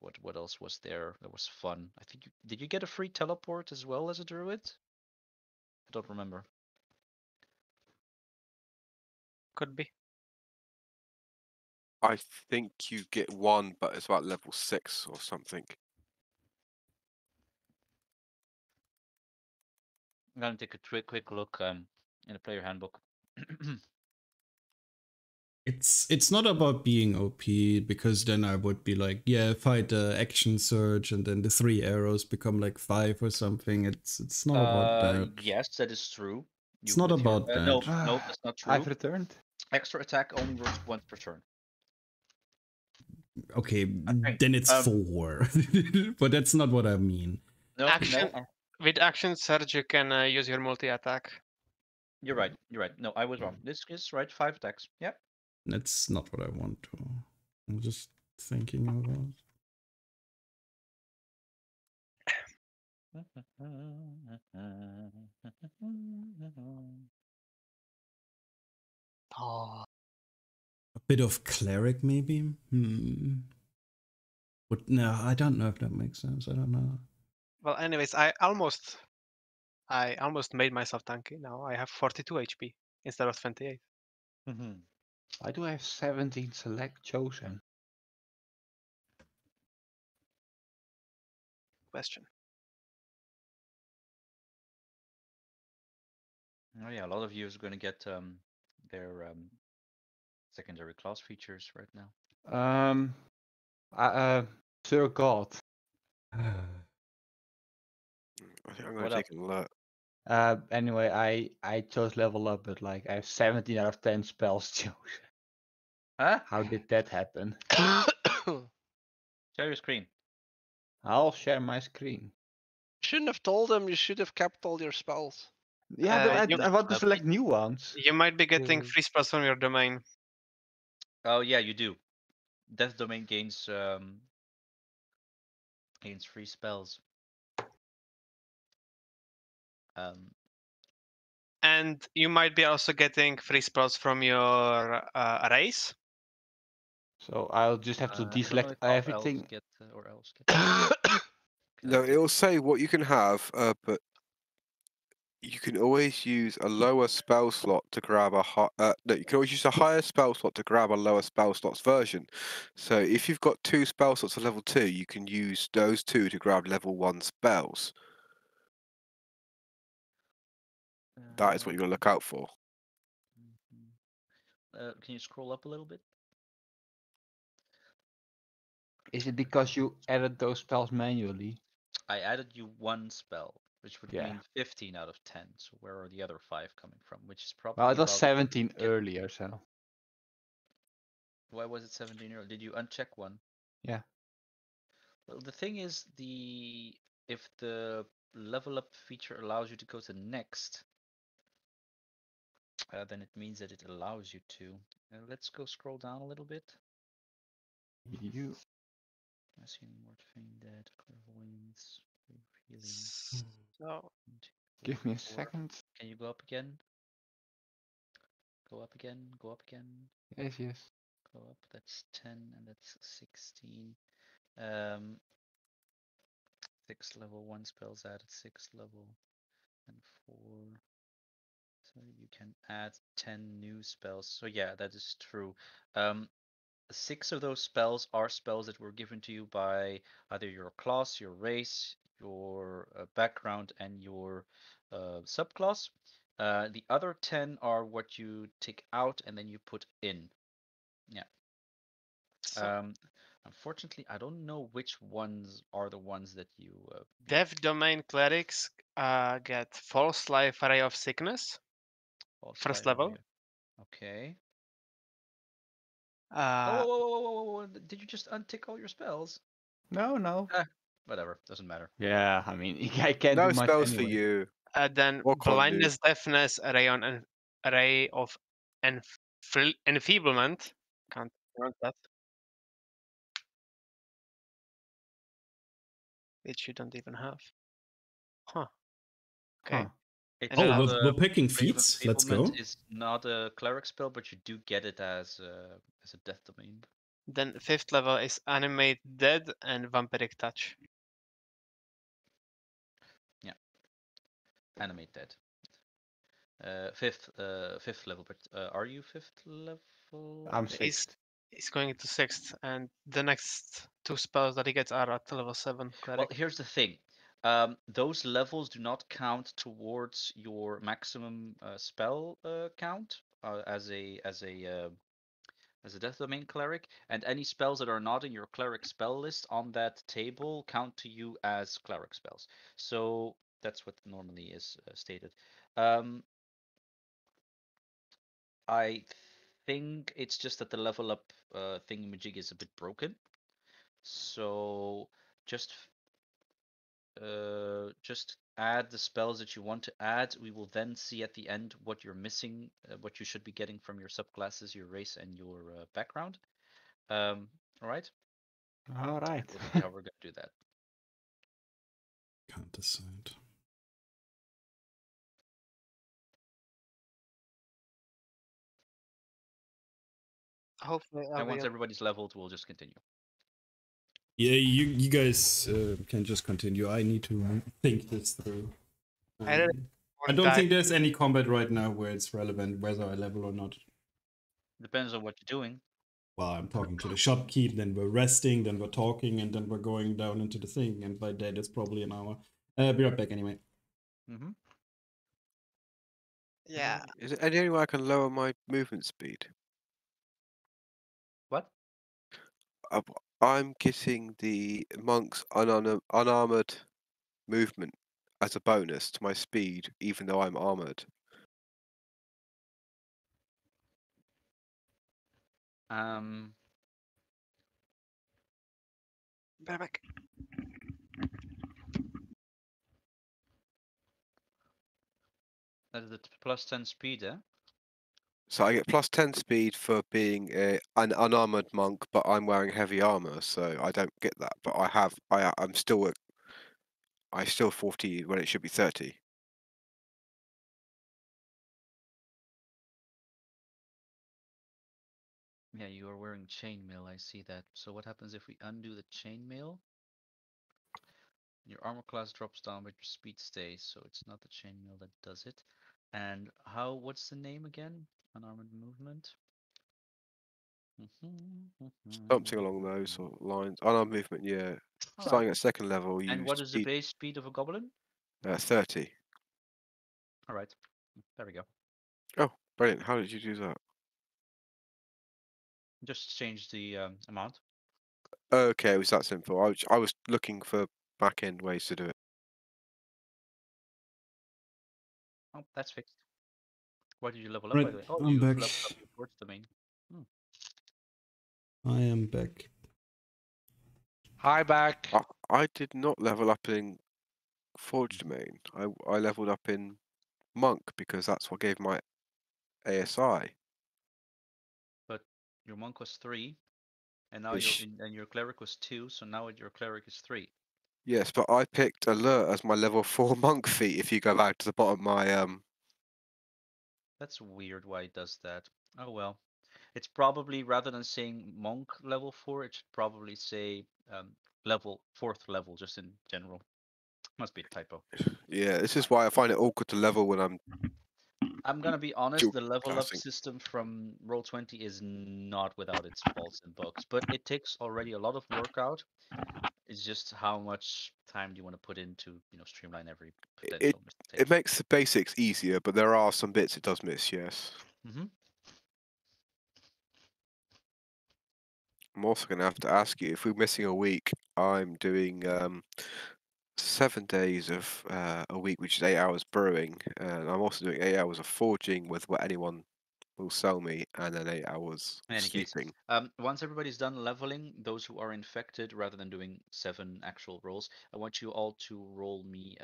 what else was there that was fun? I think did you get a free teleport as well as a druid? I don't remember. Could be. I think you get one, but it's about level 6 or something. I'm gonna take a quick look in the player handbook. It's not about being OP, because then I would be like, yeah, fight the action surge, and then the 3 arrows become like 5 or something. It's not about that. Yes, that is true. It's not about that. No, that's not true. I've returned. Extra attack only works once per turn. Okay, then it's 4. But that's not what I mean. No, with action surge, you can use your multi-attack. You're right. No, I was wrong. This is right. 5 attacks. Yep. That's not what I want to. I'm just thinking about. A bit of cleric, maybe? But no, I don't know if that makes sense. I don't know. Well, anyways, I almost made myself tanky. Now I have 42 HP instead of 28. Why do I have 17 select chosen? Question. Oh yeah, a lot of you is going to get their secondary class features right now. Sir God. I think I'm going to take a look. Anyway, I chose level up, but like I have 17 out of 10 spells chosen. Huh? How did that happen? Share your screen. I'll share my screen. Shouldn't have told them. You should have kept all your spells. Yeah, but I want to select new ones. You might be getting free spells from your domain. Oh yeah, you do. Death domain gains free spells. And you might be also getting free spells from your race. So I'll just have to deselect everything. No, it'll say what you can have, but you can always use a lower spell slot to grab a no, you can always use a higher spell slot to grab a lower spell slots version. So if you've got 2 spell slots at level 2, you can use those 2 to grab level 1 spells. That is what you're gonna look out for. Can you scroll up a little bit? Is it because you added those spells manually? I added you 1 spell, which would Yeah. mean 15 out of 10. So where are the other 5 coming from? Which is probably Well, it was about 17 get- earlier, so. Why was it 17 earlier? Did you uncheck one? Yeah. Well, the thing is, if the level up feature allows you to go to next, then it means that it allows you to. Let's go scroll down a little bit. You. I see more Feign Dead, Clairvoyance, Healing. So Give me a 4. second. Can you go up again? Go up again, go up again. Yes, yes. Go up, that's 10 and that's 16. 6 level 1 spells added, 6 level and 4. So you can add 10 new spells. So yeah, that is true. 6 of those spells are spells that were given to you by either your class, your race, your background, and your subclass. The other 10 are what you take out and then you put in. Yeah. Unfortunately, I don't know which ones are the ones that you. Dev Domain Clerics get False Life Ray of Sickness. First level. Okay. Uh, Whoa. Did you just untick all your spells? No. Whatever, doesn't matter. Yeah, I mean, I can't No do much spells for anyway. you. then What can't do? Blindness, Deafness, Ray of Enfeeblement. Can't pronounce that. Which you don't even have. Huh. Okay. Huh. It's Oh, not we're picking Ray of feats. Let's go. Enfeeblement is not a cleric spell, but you do get it as a death domain. Then 5th level is Animate Dead and Vampiric Touch. Yeah. Animate Dead. Fifth level, but are you 5th level? I'm 6th. He's going into 6th, and the next 2 spells that he gets are at level 7 cleric. Well, here's the thing. Those levels do not count towards your maximum spell count as a death domain cleric, and any spells that are not in your cleric spell list on that table count to you as cleric spells. So that's what normally is stated. I think it's just that the level up thingamajig is a bit broken. So just add the spells that you want to add. We will then see at the end what you're missing, what you should be getting from your subclasses, your race, and your background. All right. All right. We'll see how we're gonna do that. Can't decide. Hopefully, and once everybody's leveled, we'll just continue. Yeah, you guys can just continue. I need to think this through. I don't think there's any combat right now where it's relevant whether I level or not. Depends on what you're doing. Well, I'm talking to the shopkeep, then we're resting, then we're talking, and then we're going down into the thing. And by that, it's probably an hour. Be right back anyway. Mm-hmm. Yeah. Is there any way I can lower my movement speed? What? I'm getting the monk's unarmored movement as a bonus to my speed, even though I'm armored. Back. That is the +10 speed, eh? So I get +10 speed for being an unarmored monk, but I'm wearing heavy armor, so I don't get that. But I'm still 40 when it should be 30. Yeah, you are wearing chainmail. I see that. So what happens if we undo the chainmail? Your armor class drops down, but your speed stays, so it's not the chainmail that does it. And what's the name again? Unarmored movement? Something along those sort of lines. Unarmed movement, yeah. All Starting right. at second level, you And what is the speed base speed of a goblin? 30. All right. There we go. Oh, brilliant. How did you do that? Just change the amount. Okay, it was that simple. I was looking for back end ways to do it. Oh, that's fixed. Why did you level up, by Right, the way? Oh, I'm you've back. leveled up your forge domain. I am back. Hi, back. I did not level up in Forge Domain. I leveled up in Monk because that's what gave my ASI. But your monk was 3, and now your cleric was 2, so now your cleric is 3. Yes, but I picked Alert as my level 4 Monk feat. If you go back to the bottom of my That's weird why it does that. Oh well. It's probably, rather than saying monk level 4, it should probably say level 4th level, just in general. Must be a typo. Yeah, this is why I find it awkward to level when I'm gonna be honest, dual the level up casting. system from Roll20 is not without its faults and bugs, but it takes already a lot of work out. It's just how much time do you want to put into, streamline every potential mistake. It makes the basics easier, but there are some bits it does miss. Yes. Mm-hmm. I'm also going to have to ask you if we're missing a week. I'm doing 7 days of a week, which is 8 hours brewing, and I'm also doing 8 hours of forging with what anyone will sell me, and then 8 hours In any sleeping. case, once everybody's done leveling, those who are infected, rather than doing 7 actual rolls, I want you all to roll me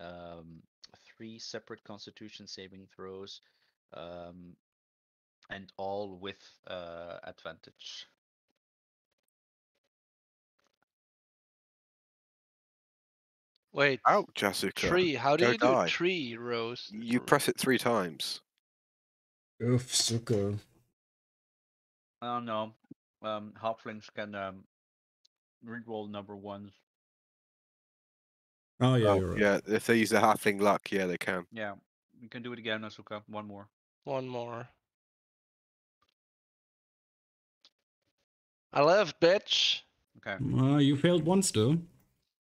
3 separate Constitution saving throws, and all with advantage. Wait. Ouch, Jessica. 3. How do Go you do die. 3 rows? You press it 3 times. Oof, Suka. I don't know. Halflings can reroll number ones. Oh yeah, Oh, you're right. yeah, if they use the halfling luck, yeah, they can. Yeah, you can do it again, Asuka. One more. One more. I left, bitch. Okay. You failed once though.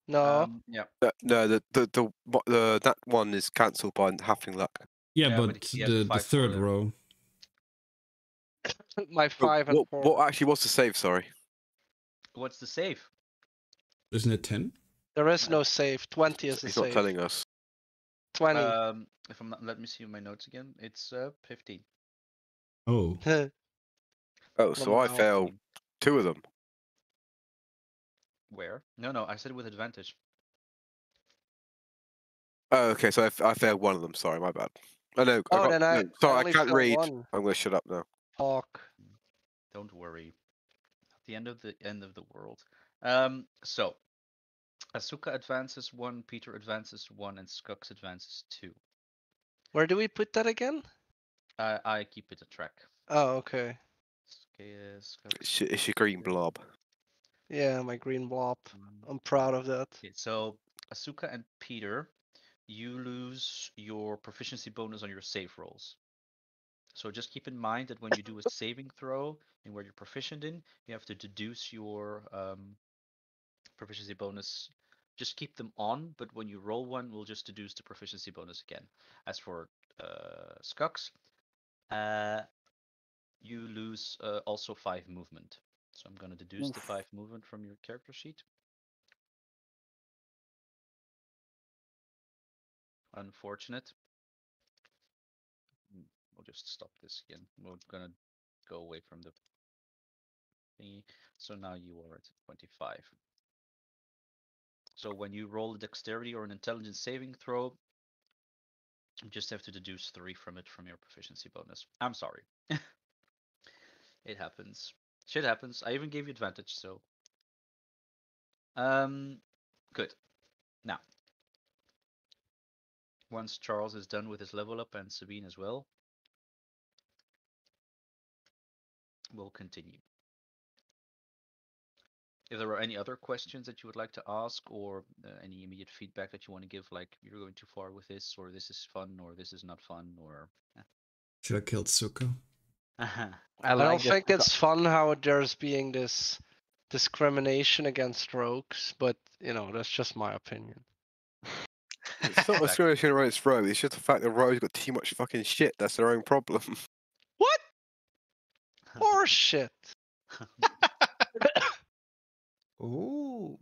No. Yeah. No, that one is cancelled by halfling luck. Yeah, Yeah, but he has a the 5-4 third there. row. My 5 and 4. What actually was the save? Sorry. What's the save? Isn't it 10? There is no save. 20 is the He's not save. telling us. 20. If I'm not, let me see my notes again. It's 15. Oh. Oh, so I Wow. failed 2 of them. Where? No, I said with advantage. Oh, okay, so I failed 1 of them. Sorry, my bad. Oh no, Oh, no, I sorry, I only can't failed read. 1. I'm gonna shut up now. Fuck. Don't worry. At the end of the world. So Asuka advances 1, Peter advances 1, and Skux advances 2. Where do we put that again? I keep it a track. Oh, okay. It's your green blob. Yeah, my green blob. I'm proud of that. Okay, so Asuka and Peter, you lose your proficiency bonus on your save rolls. So just keep in mind that when you do a saving throw and where you're proficient in, you have to deduce your proficiency bonus. Just keep them on, but when you roll one, we'll just deduce the proficiency bonus again. As for Skux, you lose also 5 movement. So I'm going to deduce the 5 movement from your character sheet. Unfortunate. We'll just stop this again. We're going to go away from the thingy. So now you are at 25. So when you roll a dexterity or an intelligence saving throw, you just have to deduce 3 from it from your proficiency bonus. I'm sorry. It happens. Shit happens. I even gave you advantage, so. Good. Now, once Charles is done with his level up and Sabine as well, we'll continue. if there are any other questions that you would like to ask, or any immediate feedback that you want to give, like you're going too far with this, or this is fun, or this is not fun, or. Should have killed Suka. I don't think it's fun how there's being this discrimination against rogues, but that's just my opinion. It's not discrimination against rogue. It's just the fact that rogues got too much fucking shit. That's their own problem. What? Horse shit. Ooh.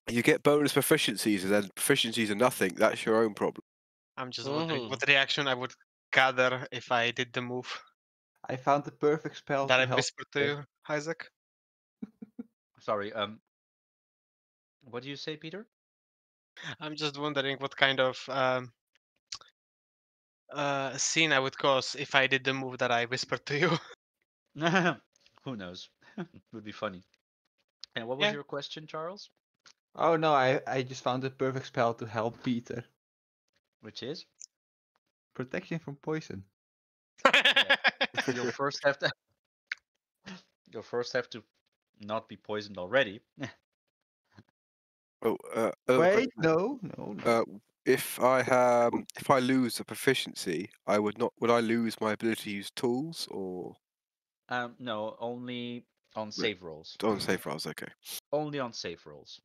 You get bonus proficiencies, and then proficiencies are nothing. That's your own problem. I'm just wondering what reaction I would gather if I did the move. I found the perfect spell that to I help. whispered to you, Isaac. Sorry. What do you say, Peter? I'm just wondering what kind of scene I would cause if I did the move that I whispered to you. Who knows? Would be funny. And what was your question, Charles? Oh no, I just found the perfect spell to help Peter. Which is? Protection from poison. You'll first have to. You'll first have to not be poisoned already. Wait, no. If I lose a proficiency, would I lose my ability to use tools, or? No, only on save rolls. On save rolls, okay. Only on save rolls.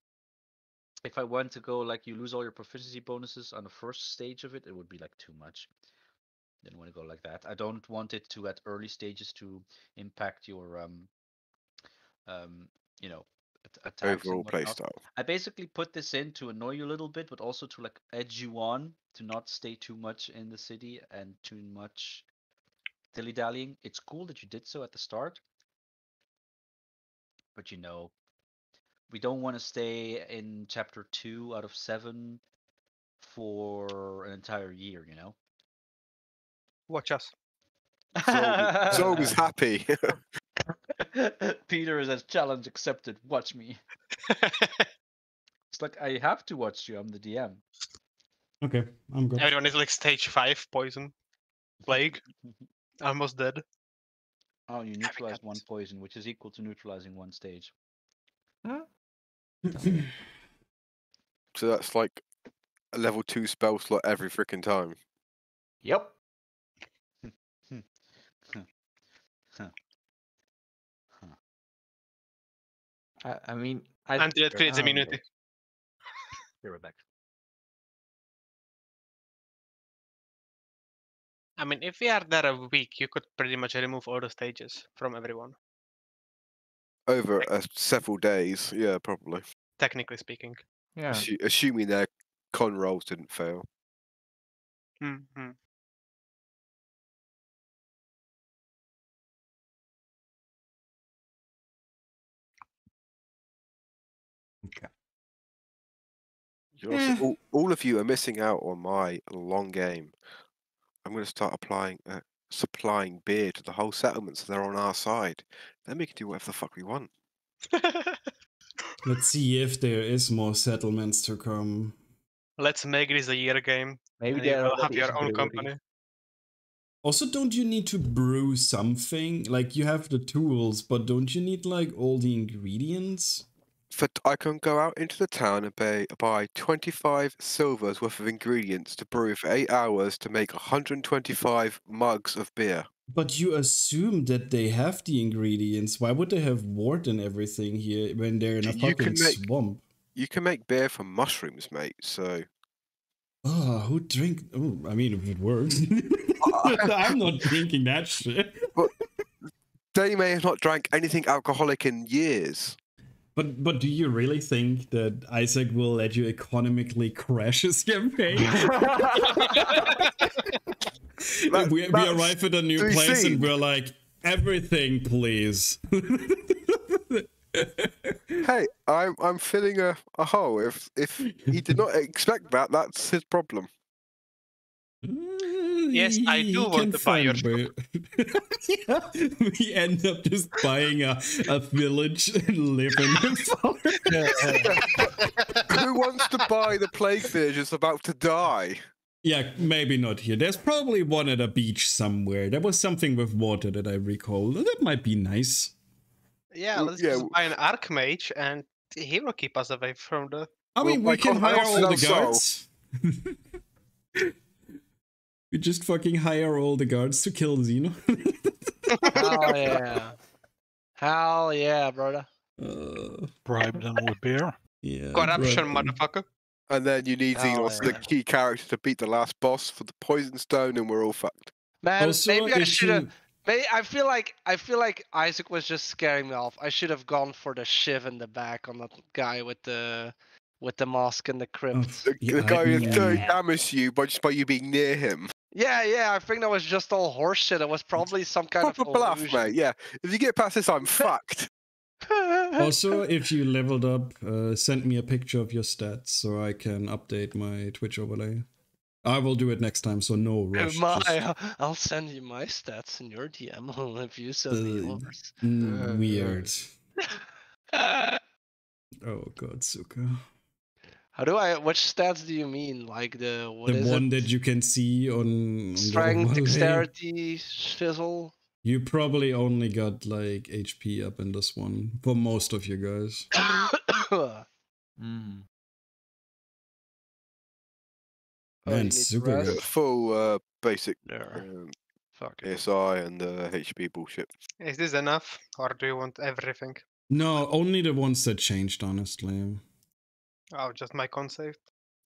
If I want to go like you lose all your proficiency bonuses on the first stage of it, it would be like too much. Didn't want to go like that. I don't want it to at early stages to impact your attacks. Overall playstyle. I basically put this in to annoy you a little bit, but also to like edge you on to not stay too much in the city and too much dilly-dallying. It's cool that you did so at the start, but we don't want to stay in chapter 2 out of 7 for an entire year, Watch us. Zog is happy. Peter is as challenge accepted. Watch me. It's like I have to watch you. I'm the DM. Okay, I'm good. Everyone is like stage 5 poison. Plague. Almost dead. Oh, you neutralized 1 poison, which is equal to neutralizing 1 stage. Huh? So that's like a level 2 spell slot every freaking time. Yep. I mean, until it creates immunity. You're back. I mean, if we are there a week, you could pretty much remove all the stages from everyone. Over several days, yeah, probably. Technically speaking. Yeah. Assuming their con rolls didn't fail. Mm-hmm. Okay. All of you are missing out on my long game. I'm going to start supplying beer to the whole settlement so they're on our side. Then we can do whatever the fuck we want. Let's see if there is more settlements to come. Let's make this a year game. Maybe and you there will have already your is a own brewery. company. Also, don't you need to brew something? Like, you have the tools, but don't you need, like, all the ingredients? I can go out into the town and buy 25 silvers worth of ingredients to brew for 8 hours to make 125 mugs of beer. But you assume that they have the ingredients. Why would they have wort and everything here when they're in a fucking swamp? You can make beer from mushrooms, mate, so... Oh, who drink... Oh, I mean, if it works. I'm not drinking that shit. But they may have not drank anything alcoholic in years. But do you really think that Isaac will let you economically crash his campaign? we arrive at a new place and we're like, everything, please. Hey, I'm filling a hole. If he did not expect that, that's his problem. Yes, I do want to buy your shop. Yeah, we end up just buying a village and live in it. Who wants to buy the plague village that's about to die? Yeah, maybe not here. There's probably one at a beach somewhere. There was something with water that I recall. That might be nice. Yeah, let's just buy an archmage and He will keep us away from the. I mean, we can hire all the also- guards. We just fucking hire all the guards to kill Xeno. Hell yeah. Hell yeah, brother. Bribe them with beer. Yeah. Corruption, right. motherfucker. And then you need Hell Xenos, the yeah. key character, to beat the last boss for the Poison Stone, and we're all fucked. Man, Also, maybe I if should have. you- I feel like Isaac was just scaring me off. I should have gone for the shiv in the back on that guy with the mask and the crypt. The, Yeah, the guy who's doing yeah. damage to you by you being near him. Yeah. I think that was just all horseshit. It was probably some kind Proper of bluff, illusion. mate. Yeah. If you get past this, I'm fucked. Also, if you leveled up, send me a picture of your stats so I can update my Twitch overlay. I will do it next time, so no rush. just- I'll send you my stats in your DM if you send me yours. Weird. Oh god, Suka. Which stats do you mean? Like what The is one it? that you can see on the Strength, overlay. dexterity, shizzle. You probably only got like HP up in this one for most of you guys. Mm. Oh, you Man, need super rest? good. Full basic There. Fuck it. ASI and HP bullshit. Is this enough, or do you want everything? No, only the ones that changed, honestly. Oh, just my con save.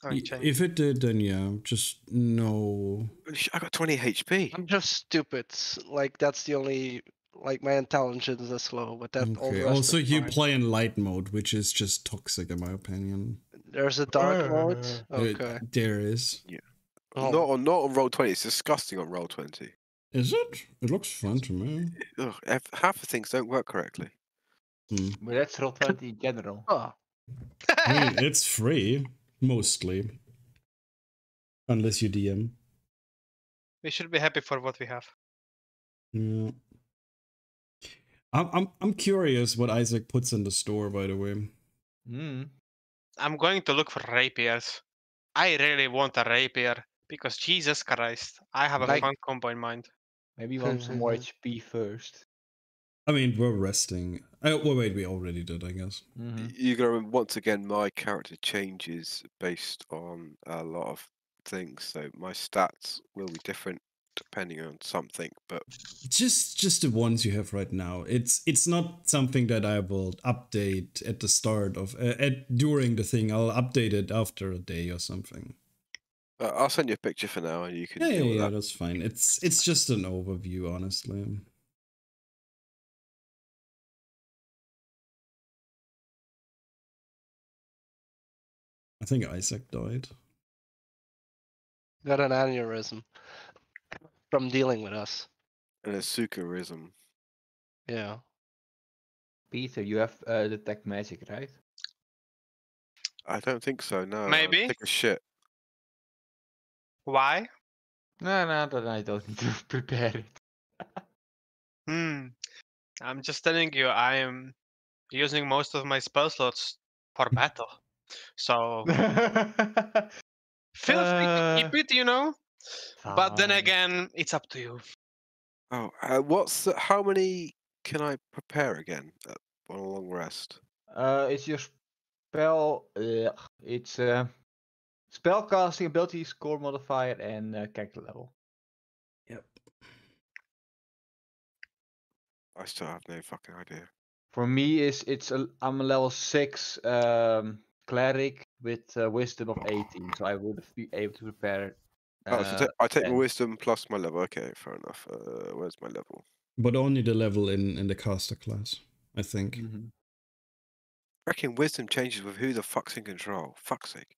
I mean, change. If it did, then yeah, just no. I got 20 HP. I'm just stupid. Like that's the only. Like my intelligence is slow, but that all the Okay. rest Also, is you fine. play in light mode, which is just toxic in my opinion. There's a dark mode. Okay. There is. Oh. Not on roll 20. It's disgusting on roll 20. Is it? It looks fun to me. Ugh, half the things don't work correctly. But that's roll 20 in general. Oh. I mean, it's free mostly, unless you DM. We should be happy for what we have. Yeah. I'm curious what Isaac puts in the store, by the way. Mm. I'm going to look for rapiers. I really want a rapier because Jesus Christ, I have a Like- fun combo in mind. Maybe you want some more HP first. I mean, we're resting. Well, wait, we already did, I guess. Mm-hmm. You're gonna remember, once again, my character changes based on a lot of things, so my stats will be different depending on something. But Just the ones you have right now. It's not something that I will update at the start of during the thing. I'll update it after a day or something. I'll send you a picture for now, and you can Yeah, deal with yeah, that. that's fine. It's just an overview, honestly. I think Isaac died. Got an aneurysm from dealing with us. And a Sukarism. Yeah. Peter, you have detect magic, right? I don't think so. No. Maybe. Take a shit. Why? No, then I don't need to prepare it. I'm just telling you, I am using most of my spell slots for battle. So feel free to keep it, you know. But then Fine. again, it's up to you. Oh, how many can I prepare again on a long rest? It's your spell. It's spellcasting ability, score modifier, and character level. Yep. I still have no fucking idea. For me, I'm a level 6 cleric with wisdom of 18, so I would be able to prepare. Oh, so I take my 10. wisdom plus my level. Okay, fair enough. Where's my level? But only the level in the caster class, I think. Mhm. I reckon wisdom changes with who the fuck's in control. Fuck's sake.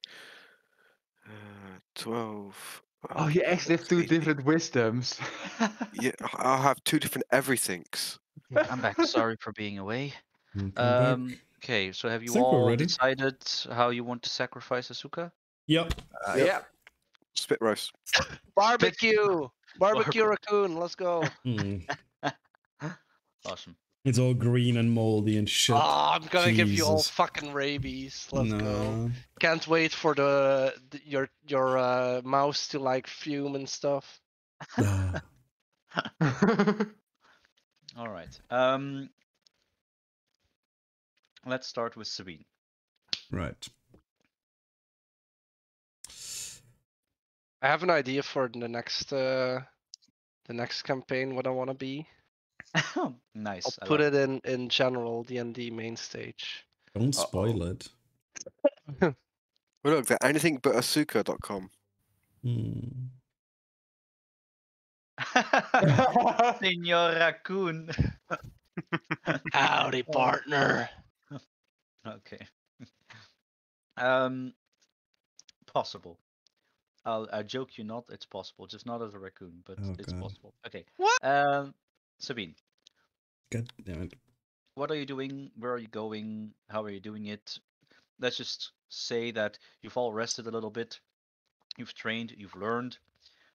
12. Oh, you actually have 2 different wisdoms. Yeah, I'll have 2 different everythings. I'm back. Sorry for being away. Welcome back. Okay, so have you Think we're all ready. decided how you want to sacrifice Asuka? Yep. Yep. Yeah. Spit roast. Barbecue! Barbecue raccoon, let's go. Awesome. It's all green and moldy and shit. Oh, I'm gonna give you all Jesus. fucking rabies. Let's go. No. Can't wait for your mouse to like fume and stuff. Ah. All right. Let's start with Sabine. Right. I have an idea for the next campaign. What I want to be. Nice. I'll I put love it in general D&D main stage. Don't spoil it. Well, look, they're anything but asuka.com. Hmm. Senor Raccoon. Howdy, partner. Okay. Possible. I joke you not. It's possible. Just not as a raccoon, but Oh, it's God. possible. Okay. What? Sabine, God damn it. what are you doing? Where are you going? How are you doing it? Let's just say that you've all rested a little bit. You've trained. You've learned.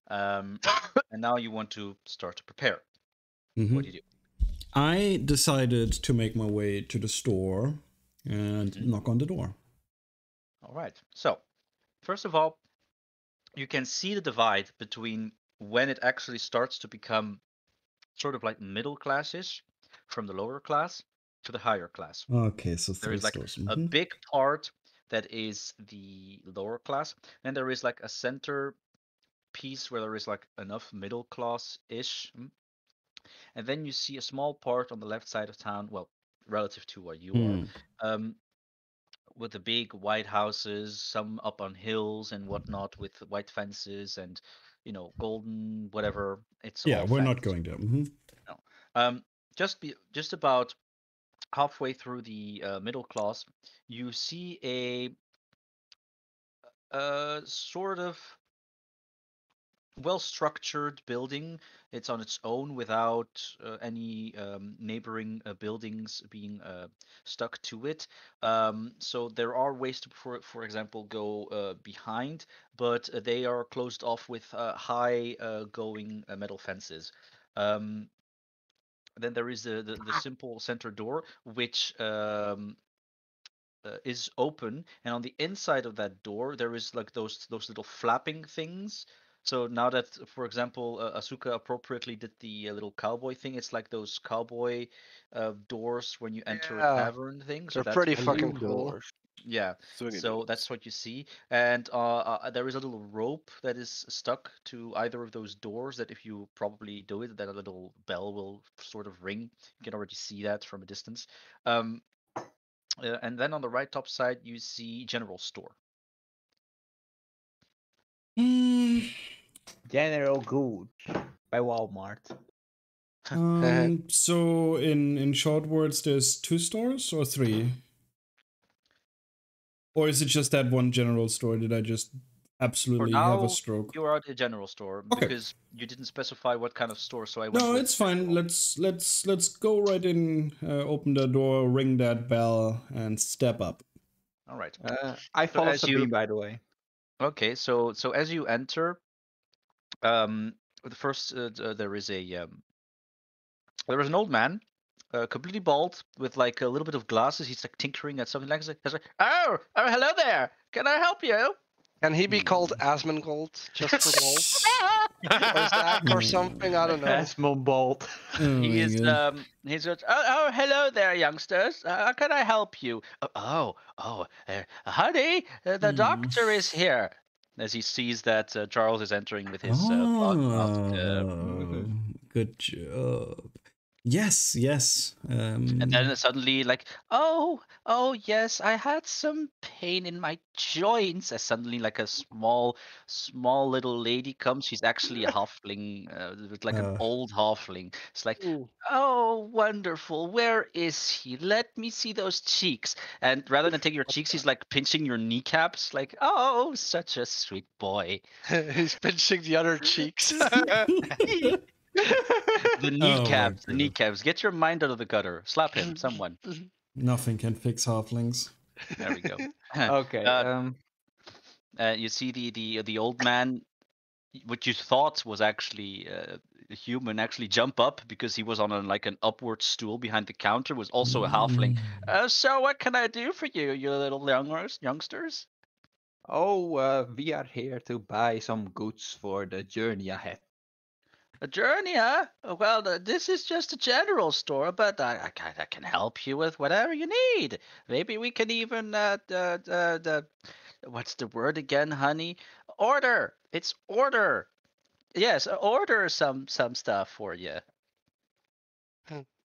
And now you want to start to prepare. Mhm. What do you do? I decided to make my way to the store and Mhm. knock on the door. All right. So, first of all, you can see the divide between when it actually starts to become sort of like middle class-ish from the lower class to the higher class. Okay, so There 3 is like stores. a Mhm. big part that is the lower class, and there is like a center piece where there is like enough middle class-ish. And then you see a small part on the left side of town, well, relative to where you are, um, with the big white houses, some up on hills and whatnot, with white fences and, golden whatever. It's Yeah, all we're not fenced. going there. Mhm. No. Just about halfway through the middle class, you see a sort of well-structured building. It's on its own without any neighboring buildings being stuck to it. So there are ways to, for example, go behind, but they are closed off with high going metal fences. Um, then there is the simple center door, which is open, and on the inside of that door there is like those little flapping things. So now that, for example, Asuka appropriately did the little cowboy thing, it's like those cowboy doors when you enter a Yeah, tavern thing. So they're that's pretty what fucking you, cool. yeah. Swinging So doors. that's what you see, and there is a little rope that is stuck to either of those doors. That if you probably do it, that a little bell will sort of ring. You can already see that from a distance. Um, and then on the right top side, you see general store. Mm, General Good by Walmart. so in short words, there's 2 stores or 3? Or is it just that one general store? Did I just For absolutely have a now, stroke? you are at the general store Okay. because you didn't specify what kind of store, so I went No, with it's fine. Let's go right in, open the door, ring that bell, and step up. All right. I So follow as you Sabine, by the way. okay, so as you enter, the first there is an old man, completely bald, with like a little bit of glasses. He's like tinkering at something like this. Oh, hello there. Can I help you? Can he be called Asmongold just for lulz? Or Zach or something? I don't know. Asmon Bolt. Oh He my is god. he's just, oh, hello there, youngsters. How can I help you? Honey, the doctor is here. As he sees that Charles is entering with his cloth mask. Oh, good job. Yes, yes. And then suddenly, like, oh, yes, I had some pain in my joints. As suddenly, like a small little lady comes. She's actually a halfling, with like an old halfling. It's like, Ooh. oh, wonderful. Where is he? Let me see those cheeks. And rather than take your cheeks, he's like pinching your kneecaps. Like, oh, such a sweet boy. He's pinching the other cheeks. The Oh my kneecaps, the god. kneecaps. Get your mind out of the gutter. Slap him, someone. Nothing can fix halflings. There we go. Okay. You see the old man, what you thought was actually a human, actually jump up because he was on like an upward stool behind the counter. Was also a halfling. So what can I do for you, you little youngsters? Oh, we are here to buy some goods for the journey ahead. A journey, huh? Well, this is just a general store, but I can help you with whatever you need. Maybe we can even what's the word again, honey? Order. It's order. Yes, order some stuff for you.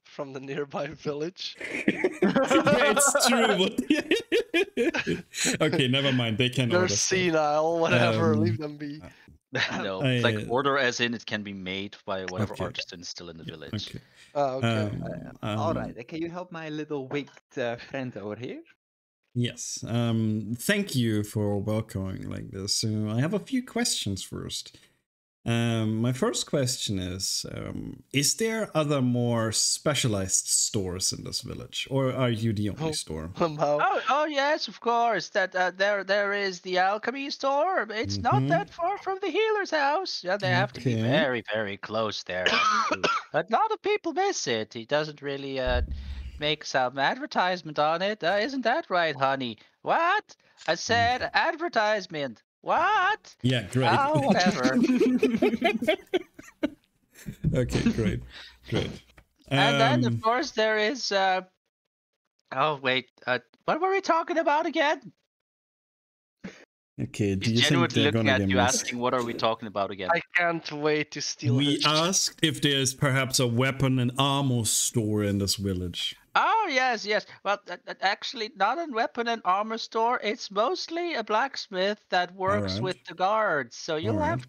From the nearby village. Yeah, it's true. But okay, never mind. They can They're order stuff. senile, whatever. Um, Leave them be. No, I, like order as in it can be made by whatever Okay. artisan is still in the village. Okay. Oh, okay. All right. Can you help my little wicked friend over here? Yes. Thank you for welcoming like this. So I have a few questions first. My first question is there other more specialized stores in this village, or are you the only store? Oh yes, of course. That there is the alchemy store. It's not that far from the healer's house. Yeah, they have to be Okay. very, very close there. A lot of people miss it. He doesn't really make some advertisement on it. Isn't that right, honey? What? I said advertisement. What? Yeah, great. Oh, whatever. Okay, great. And then, of course, there is. Oh wait, what were we talking about again? Okay, do He's you think genuinely they're looking gonna at get you, missed? asking, "What are we talking about again?" I can't wait to steal We her. asked if there's perhaps a weapon and armor store in this village. Oh yes. Well, actually, not a weapon and armor store. It's mostly a blacksmith that works Alright. with the guards. So you'll Alright.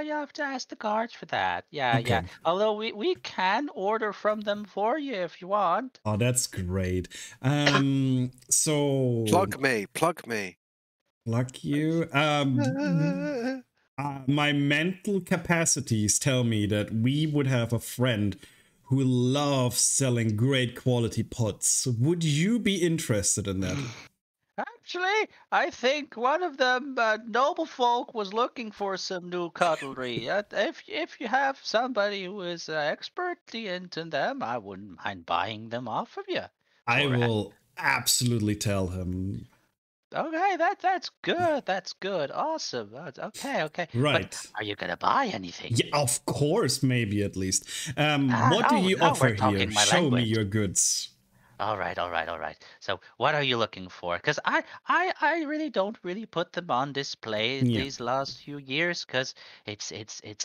have to ask the guards for that. Yeah. Okay. Although we can order from them for you if you want. Oh, that's great. So Plug me. Plug you. My mental capacities tell me that we would have a friend who loves selling great quality pots. Would you be interested in that? Actually, I think one of them noble folk was looking for some new cutlery. If you have somebody who is expertly into them, I wouldn't mind buying them off of you. I Or, will absolutely tell him. Okay, that's good. That's good. Awesome. Okay. Right. But are you gonna buy anything? Yeah, of course, maybe at least. What do you now offer we're talking here? my Show me language. your goods. All right. So, what are you looking for? Because I really don't really put them on display Yeah. these last few years because it's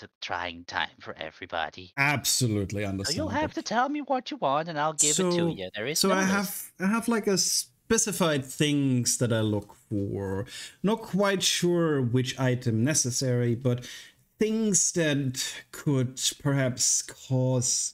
a trying time for everybody. Absolutely So understandable. you'll have to tell me what you want, and I'll give it to you. There is so no I list. have like a specified things that I look for. Not quite sure which item necessary, but things that could perhaps cause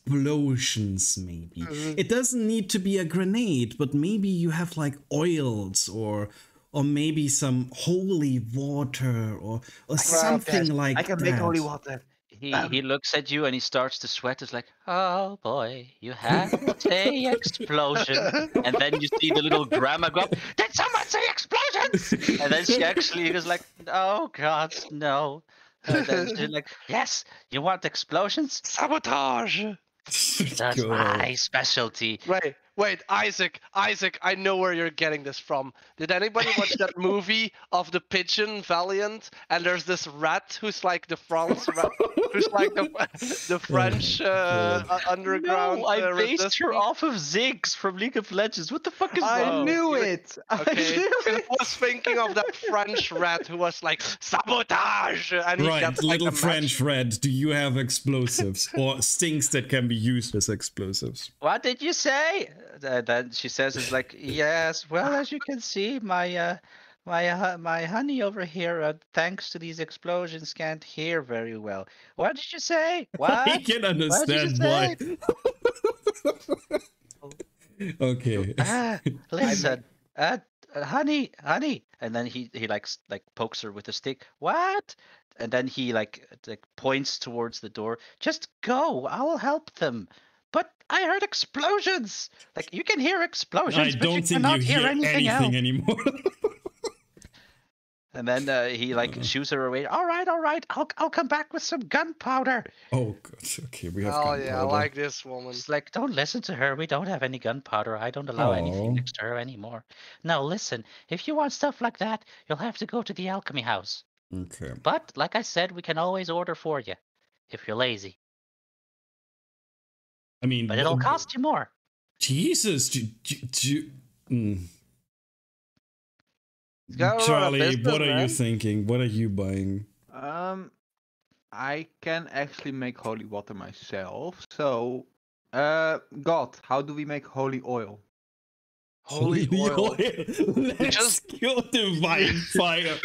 explosions, maybe. It doesn't need to be a grenade, but maybe you have like oils or maybe some holy water or something like that. I can make holy water. He looks at you and he starts to sweat. It's like, oh boy, you have to say explosion. And then you see the little grandma go up, did someone say explosions? And then she actually goes like, oh God, no. And then she's like, yes, you want explosions? Sabotage! That's Go. my specialty. Wait, Isaac, I know where you're getting this from. Did anybody watch that movie of the pigeon Valiant? And there's this rat who's like the France rat, who's like the French underground. No, I based her resistance. off of Ziggs from League of Legends. What the fuck is I that? knew it. Okay, I was thinking of that French rat who was like sabotage, and he Right, got like little a match. French red, do you have explosives or things that can be used as explosives? What did you say? Then she says, "Is like yes. Well, as you can see, my my honey over here, thanks to these explosions, can't hear very well. What did you say? What? I can understand why. Okay. Listen, honey, and then he like pokes her with a stick. What? And then he like points towards the door. Just go. I will help them. But I heard explosions. Like you can hear explosions, I but you don't think cannot you hear hear anything else. anymore. And then he like shoos her away. All right. I'll come back with some gunpowder. Oh, good. Okay, we have Oh gunpowder. yeah, I like this woman. It's like, don't listen to her. We don't have any gunpowder. I don't allow anything Oh. next to her anymore. No, listen. If you want stuff like that, you'll have to go to the alchemy house. Okay. But like I said, we can always order for you. if you're lazy. I mean, But it'll cost you more. Jesus, gotta run a Charlie, business, what are you man. thinking? What are you buying? I can actually make holy water myself. So, God, how do we make holy oil? Holy oil. Let's just- go divine fire.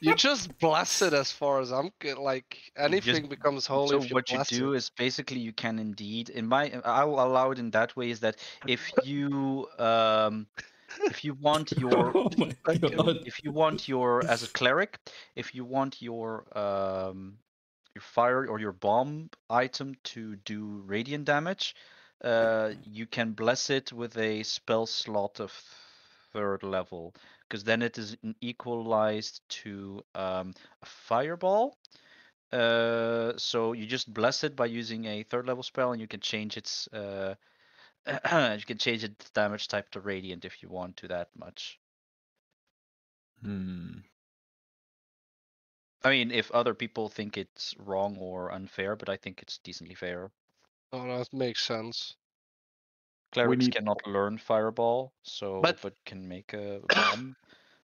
you just bless it. As far as I'm like, anything becomes holy. So if you what you bless do it. is basically you can indeed, I'll allow it in that way, is that if you want your Oh my god. if you want your as a cleric, if you want your fire or your bomb item to do radiant damage, you can bless it with a spell slot of 3rd level, because then it is equalized to a fireball. So you just bless it by using a 3rd level spell, and you can change its you can change its damage type to radiant if you want to that much. I mean, if other people think it's wrong or unfair, but I think it's decently fair. Oh, that makes sense. Clerics need- cannot learn fireball, but can make a bomb.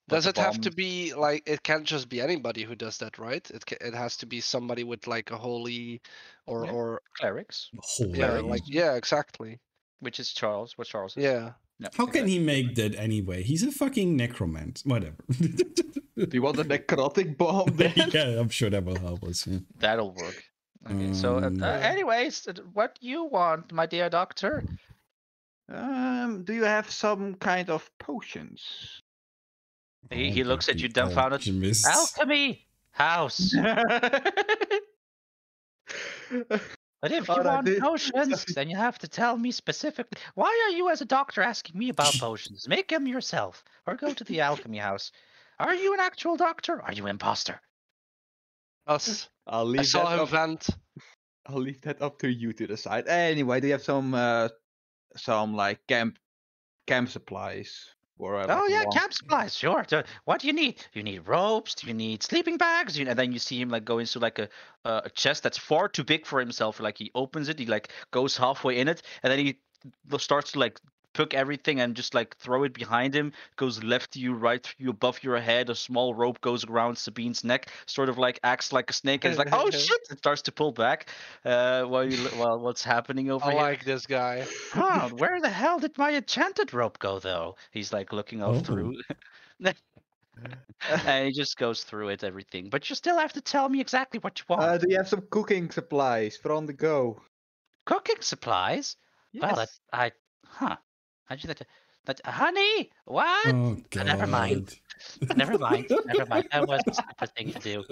Does it have to bomb- be like? It can't just be anybody who does that, right? It has to be somebody with like a holy, or Yeah. or clerics, yeah, like yeah, exactly. which is Charles. What Charles is? Yeah. No, How can he exactly. make that anyway? He's a fucking necromant. Whatever. Do you want a necrotic bomb then? Yeah, I'm sure that will help us. Yeah. That'll work. Okay, so anyways, what you want, my dear doctor? Do you have some kind of potions? He looks at you Alchemy- dumbfounded. alchemists. Alchemy house. But if you Alright, want dude. potions, then you have to tell me specifically. Why are you, as a doctor, asking me about potions? Make them yourself, or go to the alchemy house. Are you an actual doctor? Are you an imposter? Us. I'll I leave saw that him up. vent. I'll leave that up to you to decide. Anyway, do you have some like camp supplies? Or, Oh like yeah, long- camp supplies, sure. So what do you need? You need ropes. Do you need sleeping bags? And then you see him like go into like a chest that's far too big for himself. Like he opens it, he like goes halfway in it, and then he starts to like pick everything and just like throw it behind him. Goes left to you, right to you, above your head. A small rope goes around Sabine's neck, sort of like acts like a snake, and it's like, oh shit! It starts to pull back. While what's happening over I here? like this guy. Huh, where the hell did my enchanted rope go, though? He's like looking off through. And he just goes through it, everything. But you still have to tell me exactly what you want. do you have some cooking supplies for on the go? Cooking supplies? Yes. Well, how'd you honey? What? Oh god. Never mind. Never mind. That was a separate thing to do.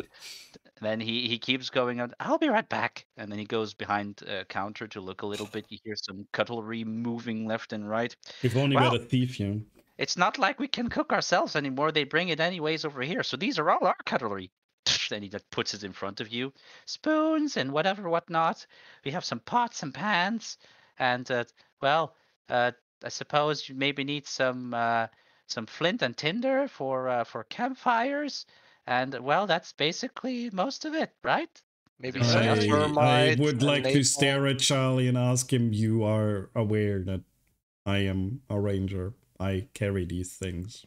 Then he keeps going on. I'll be right back. And then he goes behind a counter to look a little bit. You hear some cutlery moving left and right. If only we had a thief here. It's not like we can cook ourselves anymore. They bring it anyways over here. So these are all our cutlery. Then he just puts it in front of you. Spoons and whatnot. We have some pots and pans. And, I suppose you maybe need some flint and tinder for campfires. And, well, that's basically most of it, right? Maybe Is there some anything else? I thermite. would and like to napalm. stare at Charlie and ask him, you are aware that I am a ranger. I carry these things.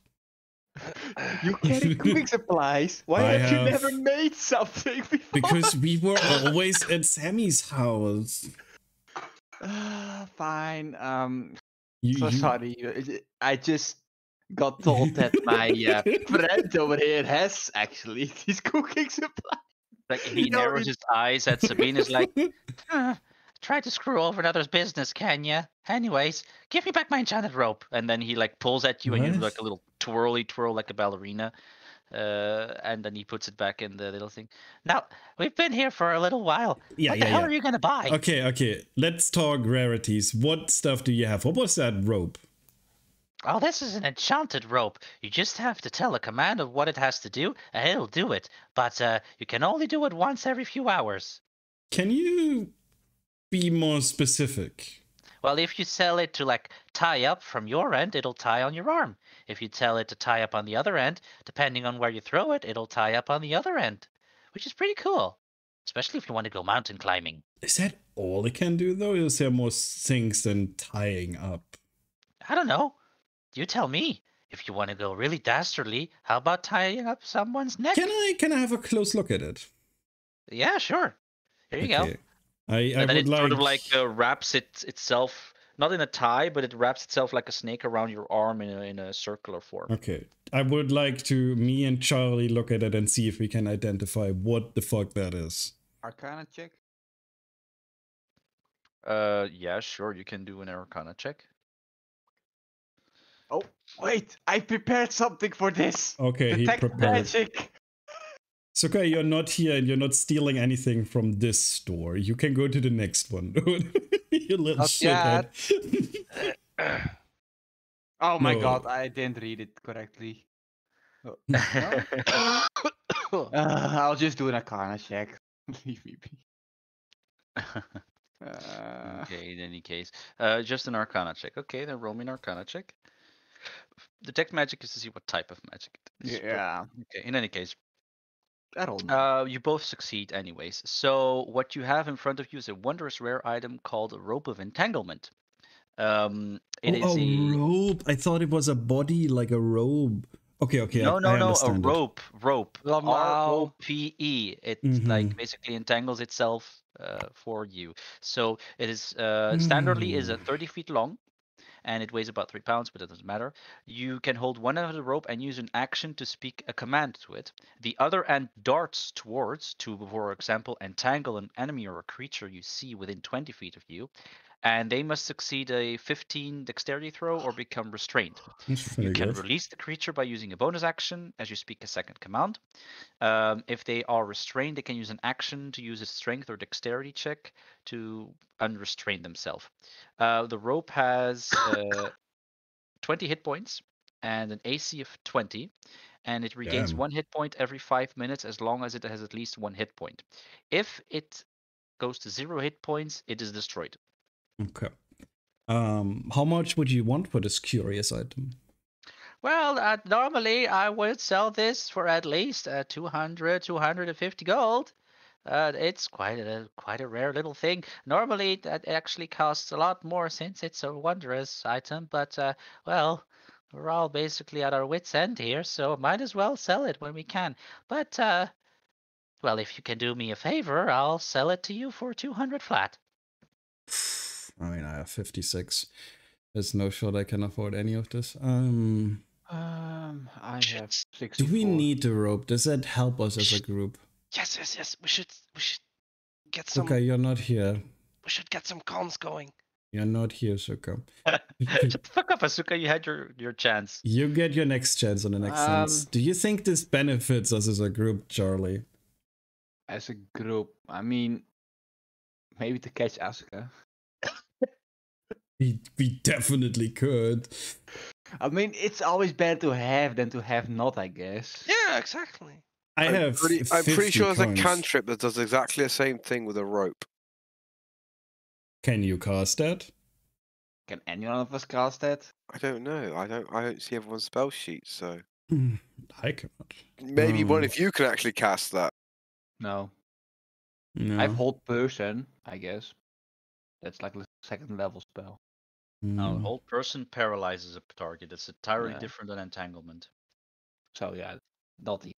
You carry cooking supplies? Why I have you have- never made something before? Because we were always at Sammy's house. Fine. You, Sorry. I just got told that my friend over here has actually these cooking supplies. Like he No, narrows it- his eyes at Sabine. Is like, try to screw over another's business, can ya? Anyways, give me back my enchanted rope. And then he like pulls at you, and you do What? like a little twirl like a ballerina. And then he puts it back in the little thing. Now we've been here for a little while. What the hell are you gonna buy? Okay. Let's talk rarities. What stuff do you have? What was that rope? Oh, this is an enchanted rope. You just have to tell a command of what it has to do, and it'll do it. But you can only do it once every few hours. Can you be more specific? Well, if you tell it to like tie up from your end, it'll tie on your arm. If you tell it to tie up on the other end, depending on where you throw it, it'll tie up on the other end, which is pretty cool. especially if you want to go mountain climbing. Is that all it can do, though? Or is there more things than tying up? I don't know. You tell me. If you want to go really dastardly, how about tying up someone's neck? Can I have a close look at it? Yeah, sure. Here you go. I And then would it like... sort of like wraps itself, not in a tie, but it wraps itself like a snake around your arm in a circular form. Okay. I would like to, me and Charlie, look at it and see if we can identify what the fuck that is. Arcana check. Yeah, sure. You can do an Arcana check. Oh, wait! I prepared something for this. Okay, he Detect prepared. magic. Suka, you're not here and you're not stealing anything from this store. You can go to the next one. You little Not shithead. Oh my No. god, I didn't read it correctly. Oh, no? I'll just do an Arcana check. Leave me be. Okay, in any case. Just an Arcana check. Okay, then roll me an Arcana check. Detect magic is to see what type of magic it is. but- Yeah. Okay, in any case. That'll You both succeed anyways. So what you have in front of you is a wondrous rare item called a Rope of Entanglement. It is a robe. I thought it was a body, like a robe. Okay, no, I a understand it. rope. Lamau. ROPE. It like basically entangles itself for you. So it is standardly is 30 feet long, and it weighs about 3 pounds, but it doesn't matter. You can hold one end of the rope and use an action to speak a command to it. The other end darts towards to, for example, entangle an enemy or a creature you see within 20 feet of you, and they must succeed a 15 dexterity throw or become restrained. That's very You can good. release the creature by using a bonus action as you speak a second command. If they are restrained, they can use an action to use a strength or dexterity check to unrestrain themselves. The rope has 20 hit points and an AC of 20, and it regains Damn. 1 hit point every 5 minutes as long as it has at least 1 hit point. If it goes to 0 hit points, it is destroyed. Okay. How much would you want for this curious item? Well, normally I would sell this for at least 200, 250 gold. It's quite a rare little thing. Normally that actually costs a lot more since it's a wondrous item, but well, we're all basically at our wits' end here, so might as well sell it when we can. But well, if you can do me a favor, I'll sell it to you for 200 flat. I mean, I have 56. There's no shot I can afford any of this. I have 64. Do we need the rope? Does that help us as a group? Yes. We should get some. Suka, you're not here. We should get some comms going. You're not here, Suka. Shut the fuck up, Asuka. You had your chance. You get your next chance on the next sense. Do you think this benefits us as a group, Charlie? As a group, I mean, maybe to catch Asuka. We definitely could. I mean, it's always better to have than to have not, I guess. Yeah, exactly. I'm pretty 50 sure there's coins. a cantrip that does exactly the same thing with a rope. Can you cast that? Can any one of us cast that? I don't know. I don't see everyone's spell sheet, so I cannot. maybe one of you can actually cast that. No. No. I have hold person, I guess. That's like a second level spell. No, Mm. hold person paralyzes a target. It's entirely Yeah. different than entanglement. So yeah, not even.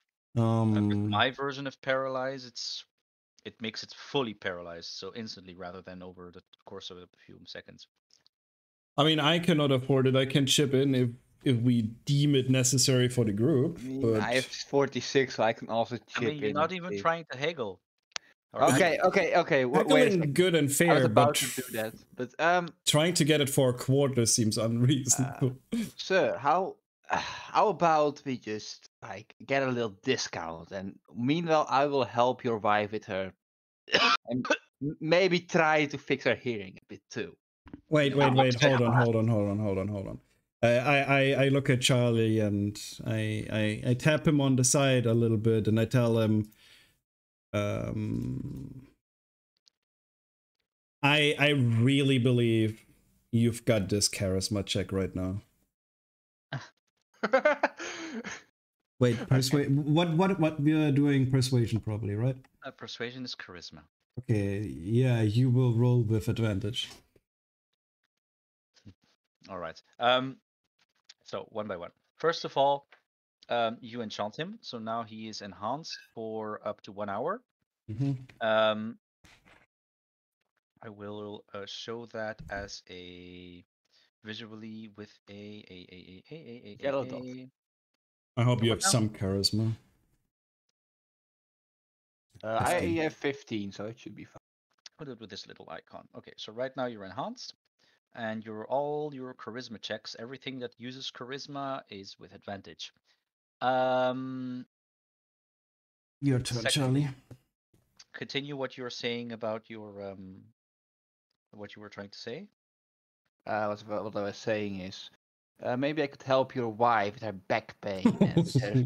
With my version of paralyze, it makes it fully paralyzed, so instantly rather than over the course of a few seconds. I mean, I cannot afford it. I can chip in if we deem it necessary for the group. I mean, But I have 46, so I can also chip I mean, you're in not if even they- trying to haggle. All Okay. Wait a haggling second. good and I was fair, about but to do that, but trying to get it for a quarter seems unreasonable. sir, how about we just like get a little discount, and meanwhile I will help your wife with her, and maybe try to fix her hearing a bit too. Wait. Hold on. I look at Charlie and I tap him on the side a little bit and I tell him, I really believe you've got this charisma check right now. Wait, persuade. What we are doing persuasion probably, right? Persuasion is charisma. Okay, yeah, you will roll with advantage. All right. So one by one. First of all, you enchant him, so now he is enhanced for up to 1 hour. Mm-hmm. I will show that as a visually with a Yellow dot. I hope you What have now? some charisma. I 15. have 15, so it should be fine. Put it with this little icon. Okay, so right now you're enhanced, and all your charisma checks, everything that uses charisma is with advantage. Your turn, Second- Charlie. Continue what you're saying about your what you were trying to say. What I was saying is, maybe I could help your wife with her back pain and with her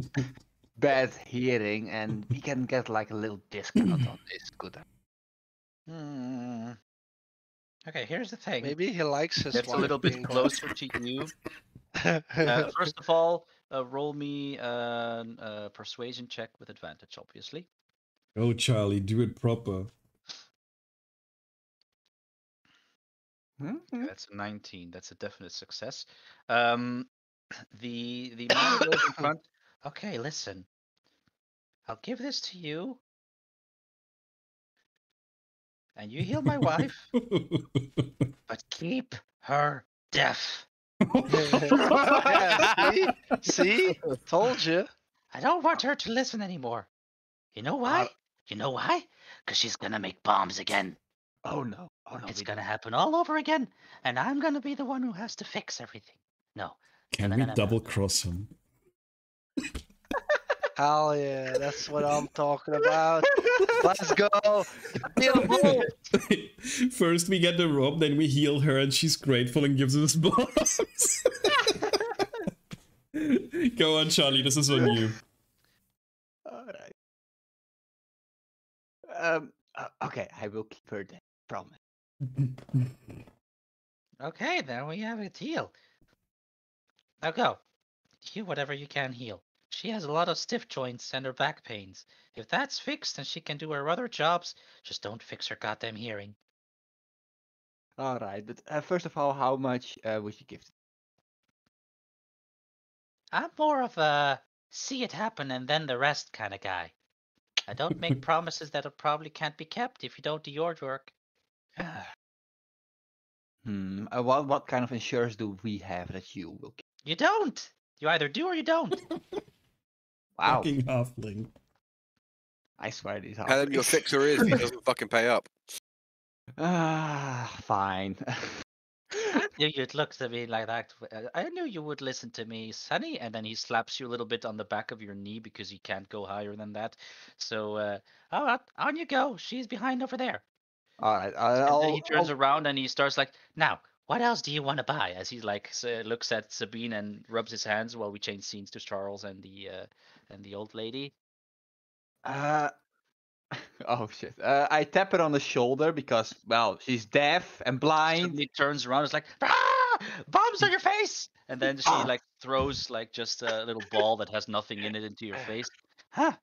bad hearing, and we can get like a little discount on this. Good. Hmm. Okay, here's the thing. Maybe he likes his It's a wife little bit being closer to you. First of all, roll me a persuasion check with advantage, obviously. Oh, Charlie, do it proper. Mhm. That's a 19. That's a definite success. The man goes in front. Okay, listen. I'll give this to you, and you heal my wife, but keep her deaf. Yeah, see? Told you. I don't want her to listen anymore. You know why? You know why? Because she's gonna make bombs again. Oh no! Oh no! It's we gonna happen all over again, and I'm gonna be the one who has to fix everything. No. Can No, we no, no, no. double cross him? Hell yeah, that's what I'm talking about. Let's go. Get the First we get the rope, then we heal her, and she's grateful and gives us bombs. Go on, Charlie. This is on you. All right. Okay, I will keep her dead. Promise. Okay, then we have a deal. Now go. Heal whatever you can heal. She has a lot of stiff joints and her back pains. If that's fixed, then she can do her other jobs. Just don't fix her goddamn hearing. All right, but first of all, how much would you give? I'm more of a see it happen and then the rest kind of guy. I don't make promises that probably can't be kept if you don't do your work. What kind of insurance do we have that you will keep? You don't. You either do or you don't. Wow, Fucking halfling. I swear these Tell him your halflings. fixer is, he doesn't fucking pay up. Fine. I knew you'd look to me like that. I knew you would listen to me, Sonny. And then he slaps you a little bit on the back of your knee because he can't go higher than that. So, all right, on you go. She's behind over there. All right, And then he turns around and he starts like, now, what else do you want to buy? As he like looks at Sabine and rubs his hands while we change scenes to Charles and the old lady. Oh shit! I tap her on the shoulder because, well, she's deaf and blind. Suddenly turns around, it's like, bombs on your face, and then she like throws like just a little ball that has nothing in it into your face. Huh?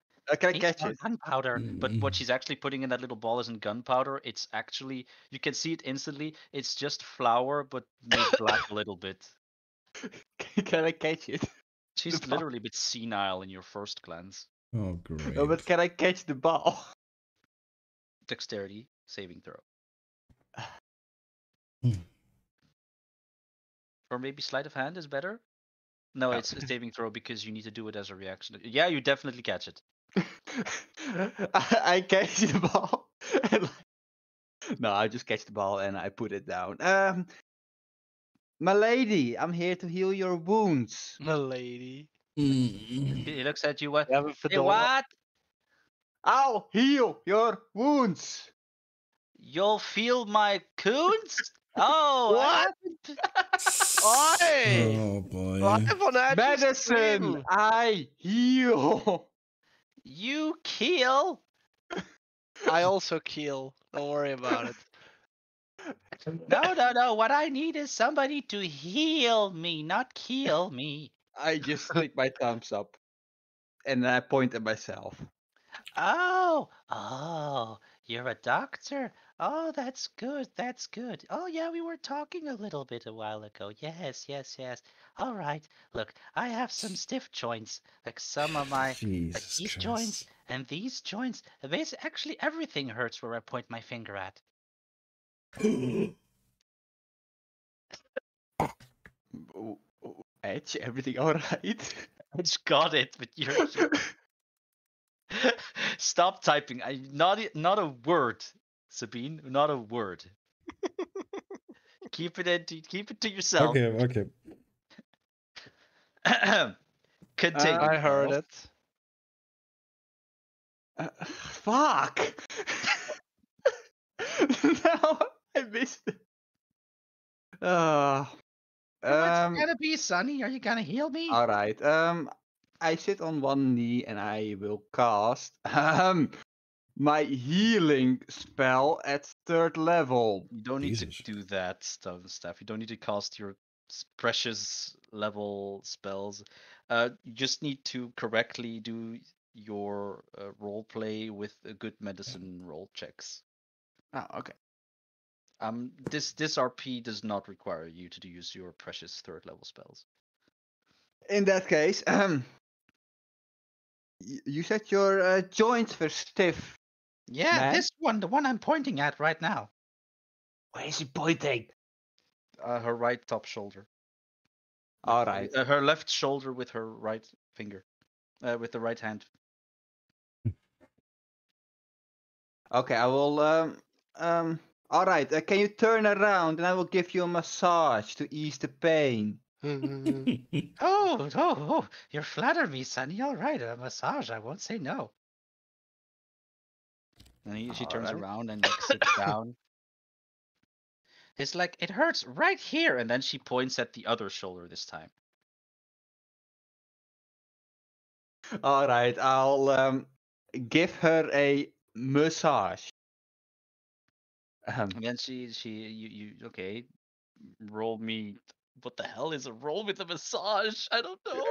Can I Needs catch more it? gunpowder. But what she's actually putting in that little ball isn't gunpowder. It's actually, you can see it instantly. It's just flour, but made black a little bit. Can I catch it? She's The ball. literally a bit senile in your first glance. Oh, great. No, but can I catch the ball? Dexterity saving throw. Hmm. Or maybe sleight of hand is better. No, it's a saving throw because you need to do it as a reaction. Yeah, you definitely catch it. I catch the ball. No, I just catch the ball and I put it down. My lady, I'm here to heal your wounds. My lady. He looks at you. What? You have a Say fedora. what? I'll heal your wounds. You'll feel my coons? Oh, What? Oi! Oh boy. Live on Edge's Medicine, stream. I heal. You kill? I also kill. Don't worry about it. No. What I need is somebody to heal me, not kill me. I just stick my thumbs up. and I point at myself. Oh, you're a doctor. Oh, that's good. That's good. Oh, yeah, we were talking a little bit a while ago. Yes. All right. Look, I have some stiff joints, like some of my Jesus these Christ. joints and these joints. Basically, actually, everything hurts where I point my finger at. Edge, everything all right? I just got it, but you're stop typing. Not a word, Sabine. Not a word. Keep it to yourself. Okay. Continue. I heard Charles. it. Fuck! No, I missed it. What's it gonna be, Sonny? Are you gonna heal me? All right. I sit on one knee and I will cast my healing spell at 3rd level. You don't need Jesus. to do that stuff. You don't need to cast your precious level spells. You just need to correctly do your role play with good medicine roll checks. Oh, okay. This RP does not require you to use your precious 3rd level spells. In that case, you said your joints were stiff. Yeah, Man? this one, the one I'm pointing at right now. Where is he pointing? Her right top shoulder. All right. Her left shoulder with her right finger, with the right hand. Okay, I will. All right. Can you turn around and I will give you a massage to ease the pain. Oh, you flatter me, Sonny. All right, a massage. I won't say no. And she turns Alright. around and like, sits down. It's like, it hurts right here. And then she points at the other shoulder this time. All right, I'll give her a massage. And then you okay, roll me. What the hell is a roll with a massage? I don't know.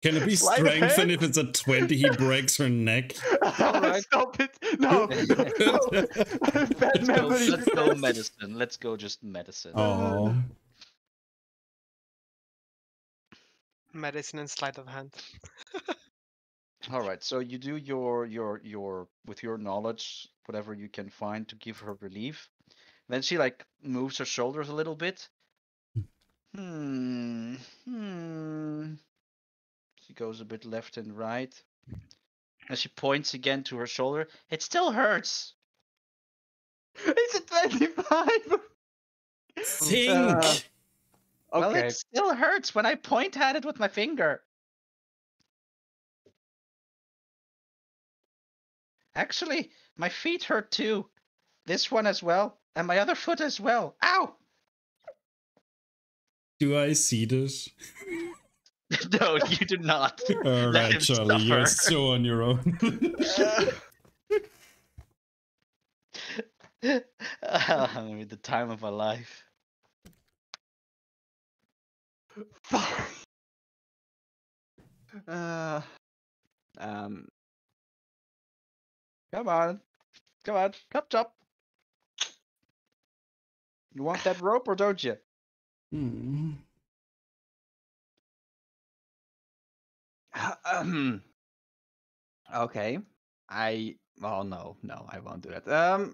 Can it be Sleight of strength? And hand? if it's a 20, he breaks her neck. Alright. Stop it! No! No. Bad memory. Let's go medicine. Let's go just medicine. Oh. Medicine and sleight of hand. All right, so you do your with your knowledge, whatever you can find to give her relief. Then she like moves her shoulders a little bit. She goes a bit left and right. And she points again to her shoulder. It still hurts. It's a 25! Think! Well, Okay. it still hurts when I point at it with my finger. Actually, my feet hurt too. This one as well. And my other foot as well. Ow! Do I see this? No, you do not. All Let right, him Charlie, you're suffer. so on your own. The time of my life. Fuck. Um. Come on. Come chop. You want that rope or don't you? Okay. Well, no, I won't do that.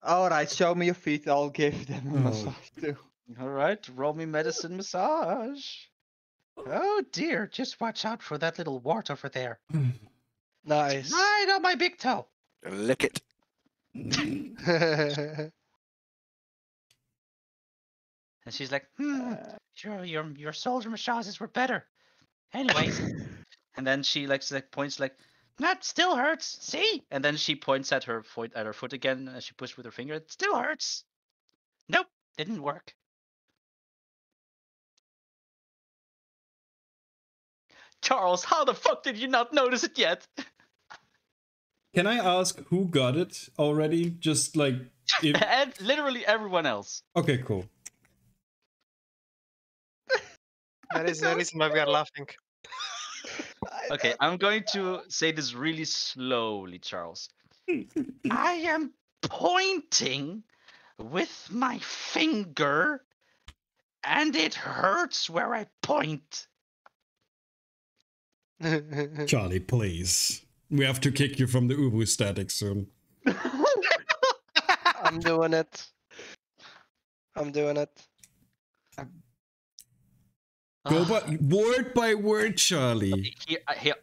All right, show me your feet. I'll give them a massage too. All right, roll me medicine massage. Oh dear, just watch out for that little wart over there. Nice. Right on my big toe. Lick it. And she's like, sure, your shoulder massages were better. Anyways. And then she like points like, that still hurts. See? And then she points at her foot again as she pushes with her finger. It still hurts. Nope, didn't work. Charles, how the fuck did you not notice it yet? Can I ask who got it already? Just like if... And literally everyone else. Okay, cool. That is the reason why we are laughing. Okay, I'm going to say this really slowly, Charles. I am pointing with my finger, and it hurts where I point. Charlie, please. We have to kick you from the Ubu static soon. I'm doing it. I'm doing it. Go by word, Charlie.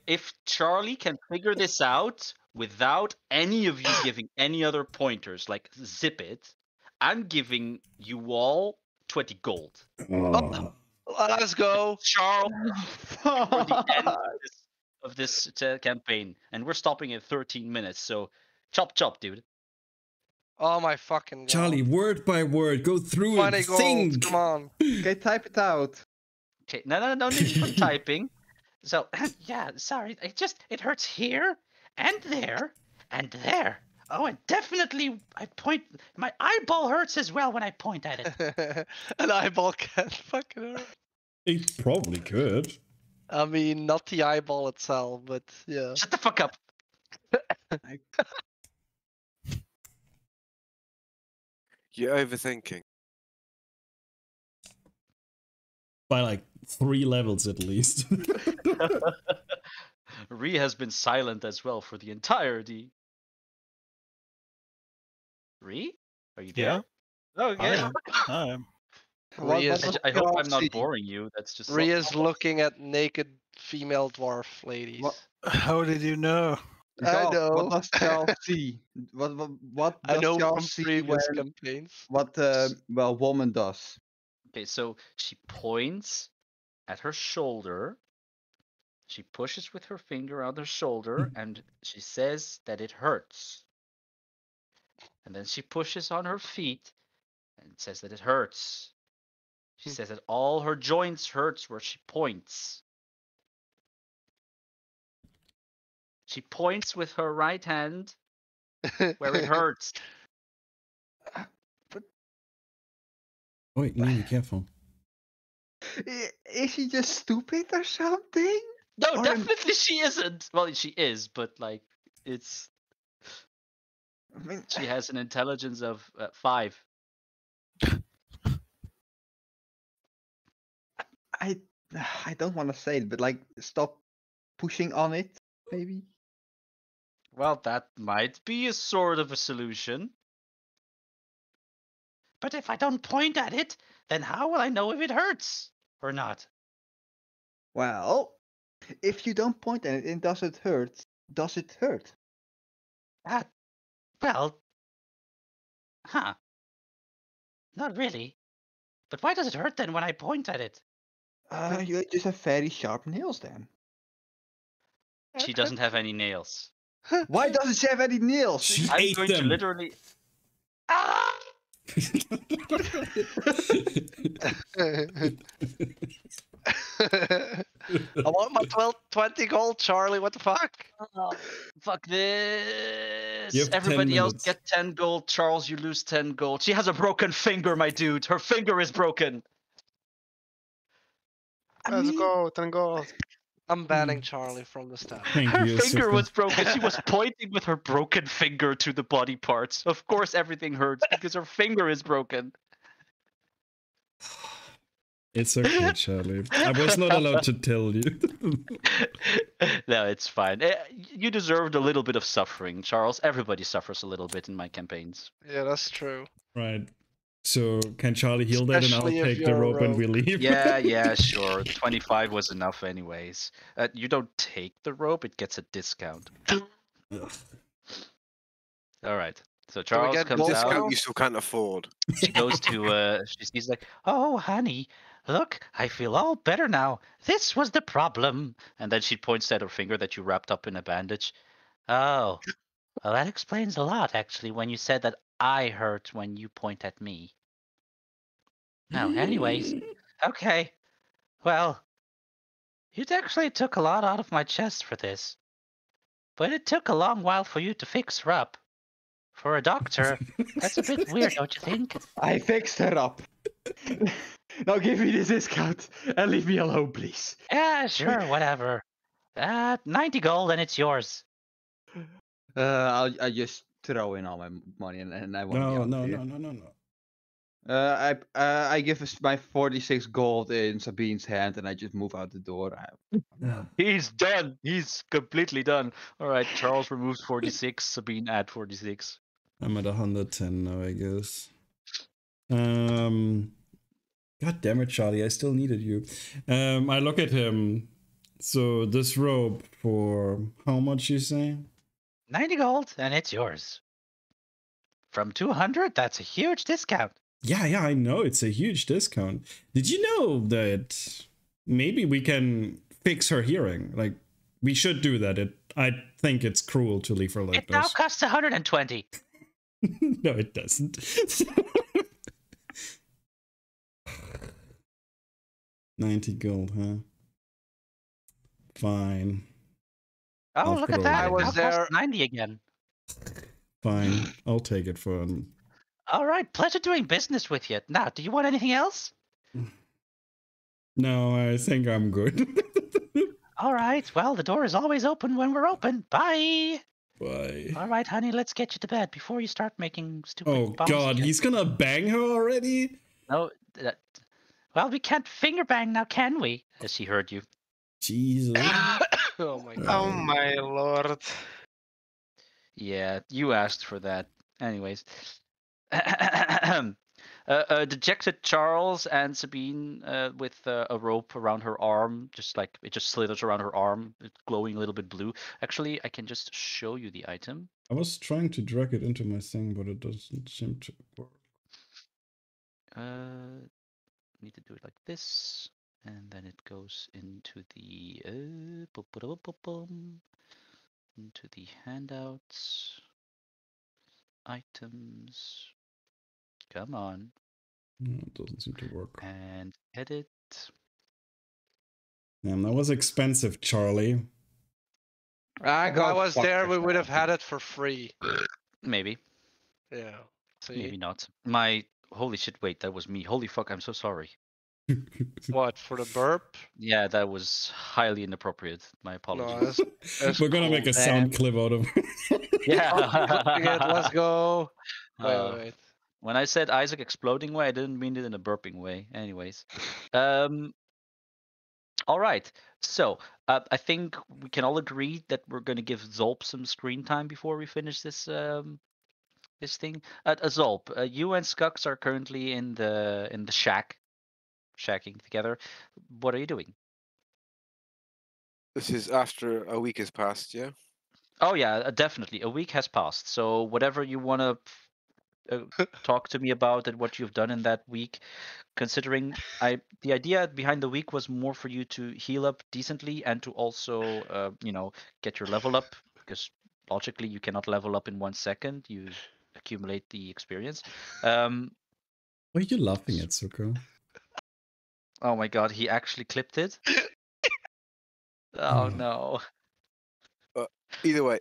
If Charlie can figure this out without any of you giving any other pointers, like zip it, I'm giving you all 20 gold. Oh. Let's go. Charles, for the end of this campaign. And we're stopping at 13 minutes, so chop chop, dude. Oh my fucking god. Charlie, word by word, go through 20 it. gold. Think. Come on. Okay, type it out. Okay, no need for typing. So, yeah, sorry, it hurts here, and there, and there. Oh, and definitely, my eyeball hurts as well when I point at it. An eyeball can't fucking hurt. It probably could. I mean, not the eyeball itself, but yeah. Shut the fuck up. You're overthinking. By like 3 levels at least. Ree has been silent as well for the entirety. Ree? Are you there? Yeah. Oh, I yeah. am. I am. I hope I'm not boring you. That's just Ria's looking at naked female dwarf ladies. How did you know? I know. What does Charles see? What I does know from Charles see previous when campaigns. what woman does? Okay, so she points at her shoulder. She pushes with her finger on her shoulder and she says that it hurts. And then she pushes on her feet and says that it hurts. She says that all her joints hurts where she points. She points with her right hand where it hurts. Wait, no, be careful. Is she just stupid or something? No, Or- definitely she isn't. Well, she is, but like, it's I mean, she has an intelligence of 5. I don't want to say it, but like, stop pushing on it, maybe. Well, that might be a sort of a solution. But if I don't point at it, then how will I know if it hurts or not? Well, if you don't point at it and does it hurt? Does it hurt? Well, not really. But why does it hurt then when I point at it? You just have very sharp nails then. She doesn't have any nails. Why doesn't she have any nails? She I'm ate going to them. literally. Ah! I want my 20 gold, Charlie. What the fuck? Oh, fuck this. You have 10 Everybody else minutes. get 10 gold. Charles, you lose 10 gold. She has a broken finger, my dude. Her finger is broken. Let's go, 10 gold. I'm banning Charlie from the staff. Thank Her you, finger Sister. was broken. She was pointing with her broken finger to the body parts. Of course, everything hurts because her finger is broken. It's okay, Charlie. I was not allowed to tell you. No, it's fine. You deserved a little bit of suffering, Charles. Everybody suffers a little bit in my campaigns. Yeah, that's true. Right. So can Charlie heal that and I'll Especially if take the you're a rope and we rogue. leave? Yeah, sure. 25 was enough anyways. You don't take the rope, it gets a discount. Ugh. All right. So Charles get comes gold out. Discount you still can't afford. She goes to she's like, "Oh, honey, look, I feel all better now. This was the problem." And then she points at her finger that you wrapped up in a bandage. Oh, well, that explains a lot, actually, when you said that I hurt when you point at me. No, anyways, okay. Well, you actually took a lot out of my chest for this. But it took a long while for you to fix her up. For a doctor, that's a bit weird, don't you think? I fixed her up. Now give me this discount and leave me alone, please. Yeah, sure, whatever. 90 gold and it's yours. I just throw in all my money and I want to be out of here. No. I give my 46 gold in Sabine's hand and I just move out the door. He's done. He's completely done. All right, Charles removes 46. Sabine add 46. I'm at 110 now, I guess. God damn it, Charlie! I still needed you. I look at him. So this robe for how much you say? 90 gold and it's yours. From 200, that's a huge discount. Yeah, I know it's a huge discount. Did you know that maybe we can fix her hearing? Like, we should do that. I think it's cruel to leave her like It now this. costs 120. No, it doesn't. 90 gold, huh? Fine. Oh, I'll look put at all that. that It in. now was costs there- 90 again. Fine. I'll take it for All right, pleasure doing business with you. Now, do you want anything else? No, I think I'm good. All right, well, the door is always open when we're open. Bye. Bye. All right, honey, let's get you to bed before you start making stupid Oh bombs god, again. he's gonna bang her already? No, well, we can't finger bang now, can we? As she heard you. Jesus. Oh my god. Oh my lord. Yeah, you asked for that. Anyways. Dejected Charles and Sabine with a rope around her arm, just like it just slithers around her arm, glowing a little bit blue. Actually, I can just show you the item. I was trying to drag it into my thing, but it doesn't seem to work. Need to do it like this, and then it goes into the into the handouts, items. Come on. No, it doesn't seem to work. And edit. Damn, that was expensive, Charlie. If I was fuck there, we would have yourself. had it for free. Maybe. Yeah. See? Maybe not. My holy shit! Wait, that was me. Holy fuck! I'm so sorry. What, for the burp? Yeah, that was highly inappropriate. My No, apologies. that's We're gonna cool, make a man. sound clip out of it. Yeah. Let's go. Wait. When I said Isaac exploding way, I didn't mean it in a burping way. Anyways, all right. So I think we can all agree that we're going to give Zolp some screen time before we finish this this thing. Zolp, you and Skux are currently in the shack, shacking together. What are you doing? This is after a week has passed, yeah? Oh yeah, definitely. A week has passed. So whatever you want to talk to me about and what you've done in that week, considering the idea behind the week was more for you to heal up decently and to also get your level up, because logically you cannot level up in 1 second. You accumulate the experience. Why are you laughing at, Suko? Oh my god, he actually clipped it. Oh no. Either way,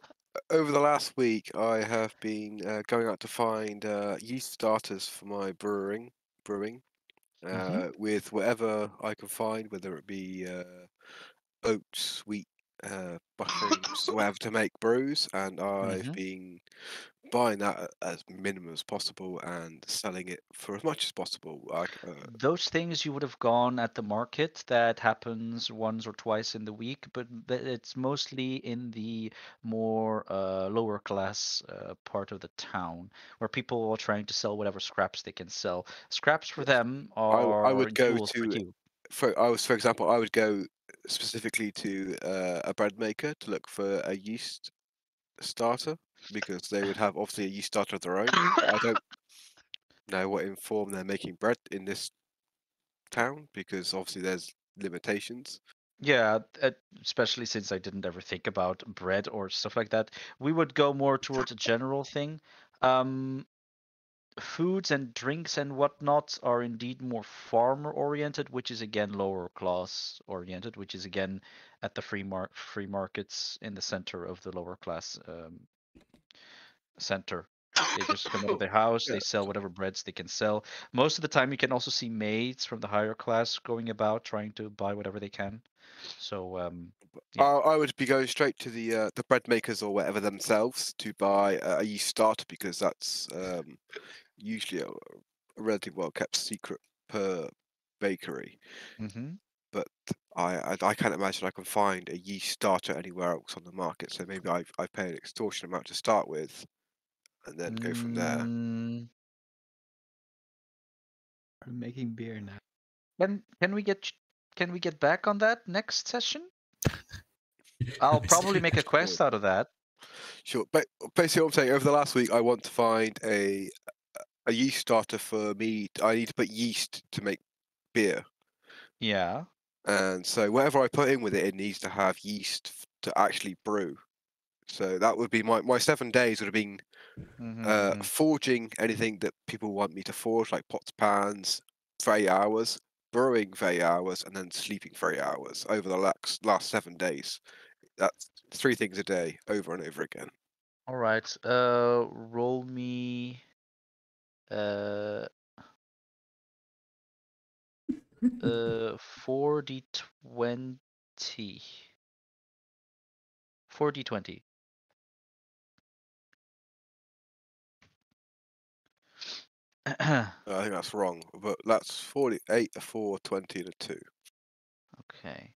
over the last week, I have been going out to find yeast starters for my brewing, with whatever I can find, whether it be oats, wheat, mushrooms, whatever to make brews, and I've been buying that as minimum as possible and selling it for as much as possible. Those things you would have gone at the market. That happens once or twice in the week, but it's mostly in the more lower class part of the town, where people are trying to sell whatever scraps they can sell. Scraps for them are I would go jewels for to, you. for example, I would go specifically to a bread maker to look for a yeast starter, because they would have obviously a yeast starter of their own. I don't know what in form they're making bread in this town, because obviously there's limitations. Yeah, especially since I didn't ever think about bread or stuff like that. We would go more towards a general thing. Foods and drinks and whatnot are indeed more farmer oriented, which is again lower class oriented, which is again at the free markets in the center of the lower class center. They just come out of their house, they sell whatever breads they can sell. Most of the time, you can also see maids from the higher class going about trying to buy whatever they can. So yeah. I would be going straight to the bread makers or whatever themselves to buy a yeast starter, because that's usually a relatively well kept secret per bakery. Mm-hmm. But I can't imagine I can find a yeast starter anywhere else on the market. So maybe I pay an extortionate amount to start with, and then go from there. Mm, I'm making beer now. can we get back on that next session? I'll probably make a quest out of that. Sure, but basically, what I'm saying, over the last week, I want to find a yeast starter for me. I need to put yeast to make beer, Yeah. and so whatever I put in with it, it needs to have yeast to actually brew. So that would be my 7 days would have been Mm-hmm. forging anything that people want me to forge, like pots, pans, for 8 hours, brewing for 8 hours, and then sleeping for 8 hours over the last 7 days. That's 3 things a day, over and over again. All right. Roll me. 4d20. 4d20. I think that's wrong, but that's 48, a 4, 20, and a 2. Okay.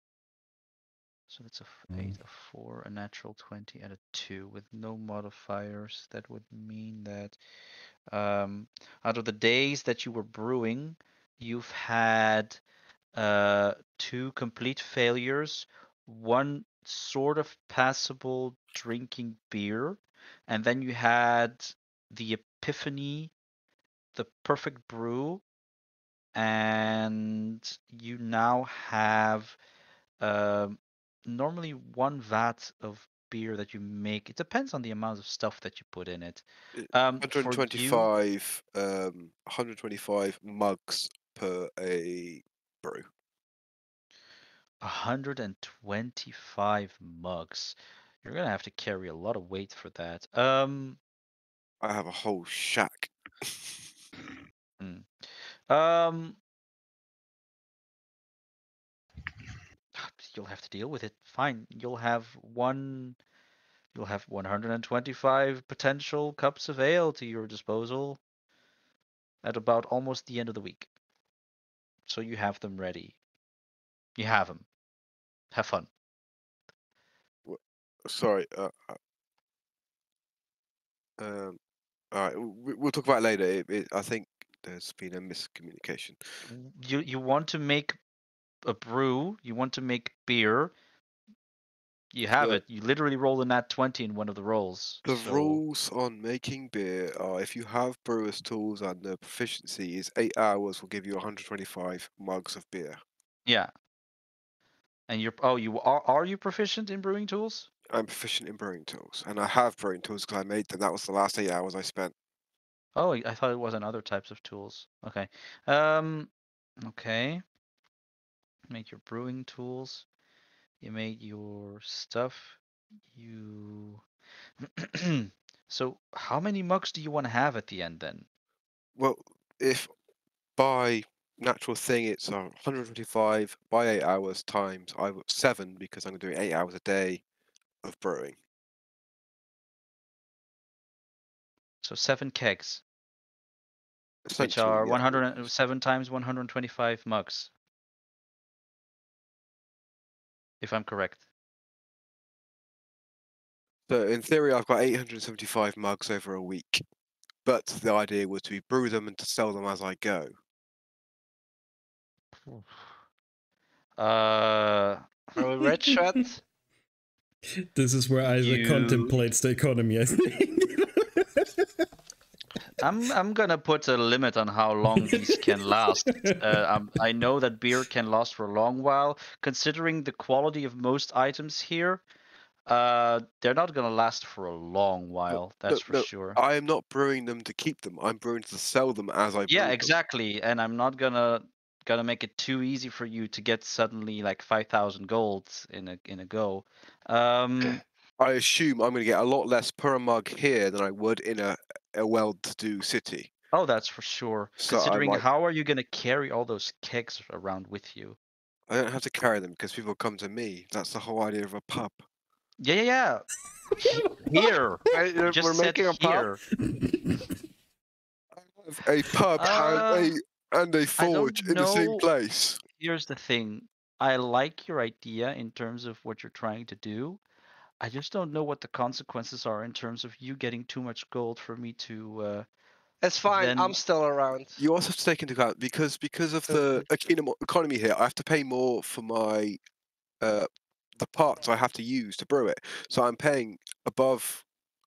So that's a 8, a 4, a natural 20, and a 2 with no modifiers. That would mean that out of the days that you were brewing, you've had 2 complete failures, 1 sort of passable drinking beer, and then you had the epiphany, the perfect brew, and you now have normally 1 vat of beer that you make. It depends on the amount of stuff that you put in it. For you, 125 mugs per a brew. 125 mugs. You're gonna have to carry a lot of weight for that. I have a whole shack. Um, you'll have to deal with it. Fine. You'll have 125 potential cups of ale to your disposal at about almost the end of the week. So you have them ready. You have them. Have fun. Sorry. All right, we'll talk about it later. I think there's been a miscommunication. You want to make a brew, you want to make beer, you have it. You literally roll a nat 20 in one of the rolls. The So rules on making beer are if you have brewer's tools and the proficiency is 8 hours will give you 125 mugs of beer. yeah. And are you proficient in brewing tools? I'm proficient in brewing tools, and I have brewing tools because I made them. That was the last 8 hours I spent. Oh, I thought it was on other types of tools. Okay. Okay. Make your brewing tools. You made your stuff. You So how many mugs do you want to have at the end then? Well, if by natural thing it's 125 by 8 hours times 7, because I'm doing 8 hours a day of brewing. So 7 kegs, which Essentially, are yeah. 107 times 125 mugs. If I'm correct. So in theory, I've got 875 mugs over a week, but the idea was to brew them and to sell them as I go. Red Shot. This is where Isaac contemplates the economy, I think. I'm gonna put a limit on how long these can last. I know that beer can last for a long while. Considering the quality of most items here, they're not gonna last for a long while. That's for sure. I am not brewing them to keep them. I'm brewing to sell them as I brew Yeah, them. exactly. And I'm not gonna make it too easy for you to get suddenly like 5,000 gold in a go. I assume I'm going to get a lot less per mug here than I would in a well-to-do city. Oh, that's for sure. So Considering how are you gonna carry all those kegs around with you? I don't have to carry them because people come to me. That's the whole idea of a pub. Yeah. Here. You just We're said making a pub? here. A pub Uh, and a I don't forge in the same know. place. Here's the thing. I like your idea in terms of what you're trying to do. I just don't know what the consequences are in terms of you getting too much gold for me to It's fine. then. I'm still around. You also have to take into account because of the economy here. I have to pay more for my the parts I have to use to brew it. So I'm paying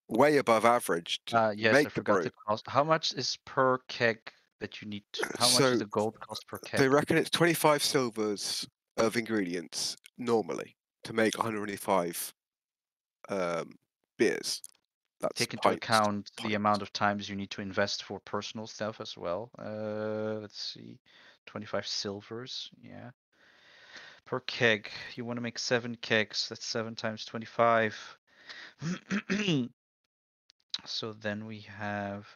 way above average to Yes, I make the forgot brew. the cost. How much is per keg that you need? How much So is the gold cost per keg? they reckon it's 25 silvers of ingredients normally to make 125 beers. That's Take into pints. account the amount of times you need to invest for personal stuff as well. Let's see, 25 silvers. Yeah. Per keg, you want to make 7 kegs. That's 7 times 25. So then we have,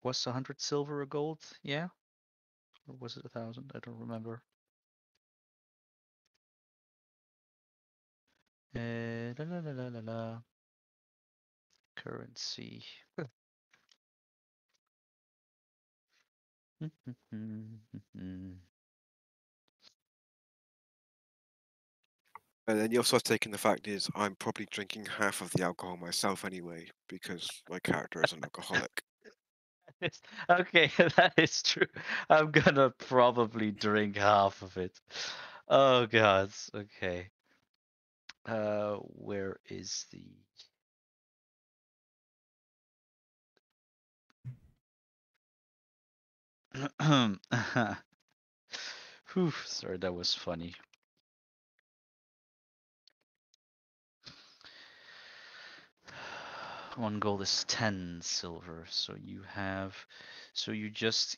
was 100 silver a gold? Yeah? Or was it 1,000? I don't remember. La la la la la la. Currency. And then you also have to take in the fact is I'm probably drinking half of the alcohol myself anyway because my character is an alcoholic. Okay, that is true. I'm gonna probably drink half of it. Oh god. Okay. Where is the Whew, sorry, that was funny. One gold is 10 silver, so you have, so you just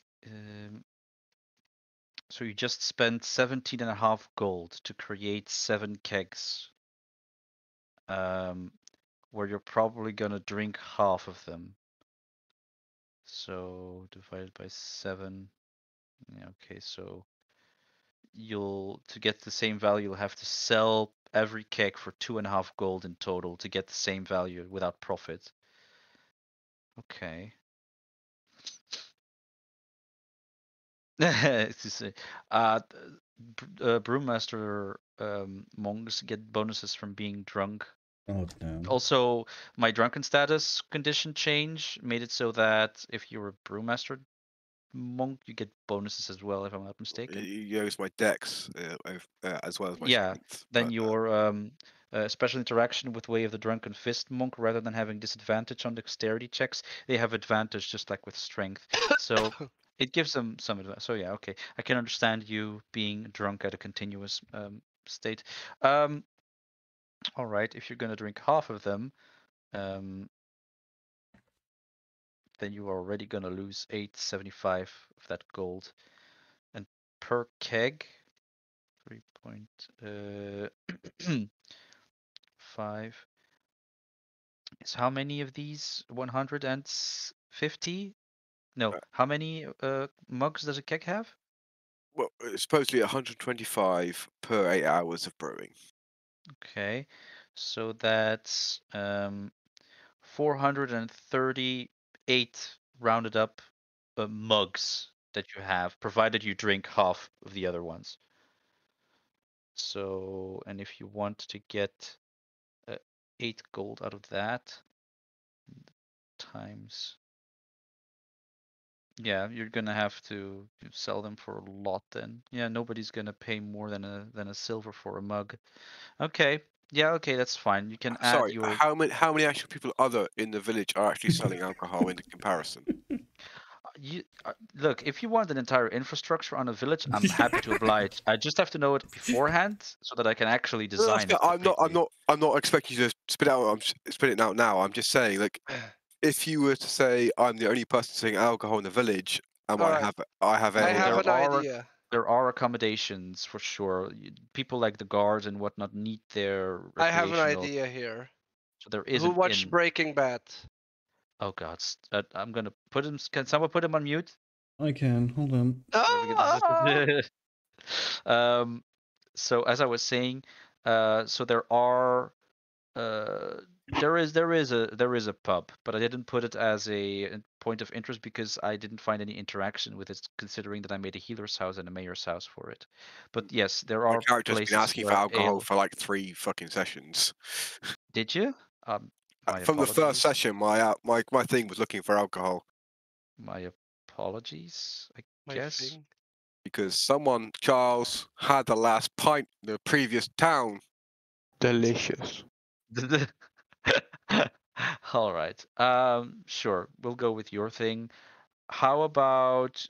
spent 17.5 gold to create 7 kegs. Where you're probably gonna drink half of them. So divided by 7. Yeah, okay, so to get the same value, you'll have to sell every keg for 2.5 gold in total to get the same value without profit. Okay. Brewmaster monks get bonuses from being drunk. Oh damn. Also, my drunken status condition change made it so that if you're a brewmaster monk, you get bonuses as well, if I'm not mistaken. You use my dex as well as my Yeah, strength. then but, your special interaction with Way of the Drunken Fist monk, rather than having disadvantage on dexterity checks, they have advantage just like with strength. So it gives them some advantage. So yeah, okay, I can understand you being drunk at a continuous state. All right, if you're gonna drink half of them, then you are already gonna lose 875 of that gold, and per keg, 3.5 is how many of these? 150? No, how many mugs does a keg have? well, it's supposedly 125 per 8 hours of brewing. Okay, so that's 438 rounded up mugs that you have, provided you drink half of the other ones. So, and if you want to get 8 gold out of that, times, yeah, you're gonna have to sell them for a lot then. Yeah, nobody's gonna pay more than a silver for a mug. Okay, yeah, okay, that's fine. You can add Sorry, your. how many actual people other in the village are actually selling alcohol in comparison? Look, if you want an entire infrastructure on a village, I'm happy to oblige. I just have to know it beforehand so that I can actually No, that's design it. I'm completely. not expecting you to spit it out. Spit it out now. I'm just saying, like, if you were to say I'm the only person selling alcohol in the village, I Alright, have I a. have an There are idea. there are accommodations for sure. People like the guards and whatnot need their I have an recreational. idea here. So there is Who an watched inn. Breaking Bad? Oh God, I'm gonna put him. Can someone put him on mute? I can. Hold on. Ah! So as I was saying, so there is a pub, but I didn't put it as a point of interest because I didn't find any interaction with it, considering that I made a healer's house and a mayor's house for it. But yes, there My are character's been places asking for where alcohol ale. for like 3 fucking sessions. Did you? My From the first apologies. session, my thing was looking for alcohol My apologies, I My guess. thing. because Charles, had the last pint in the previous town. Delicious. All right. Sure. We'll go with your thing. How about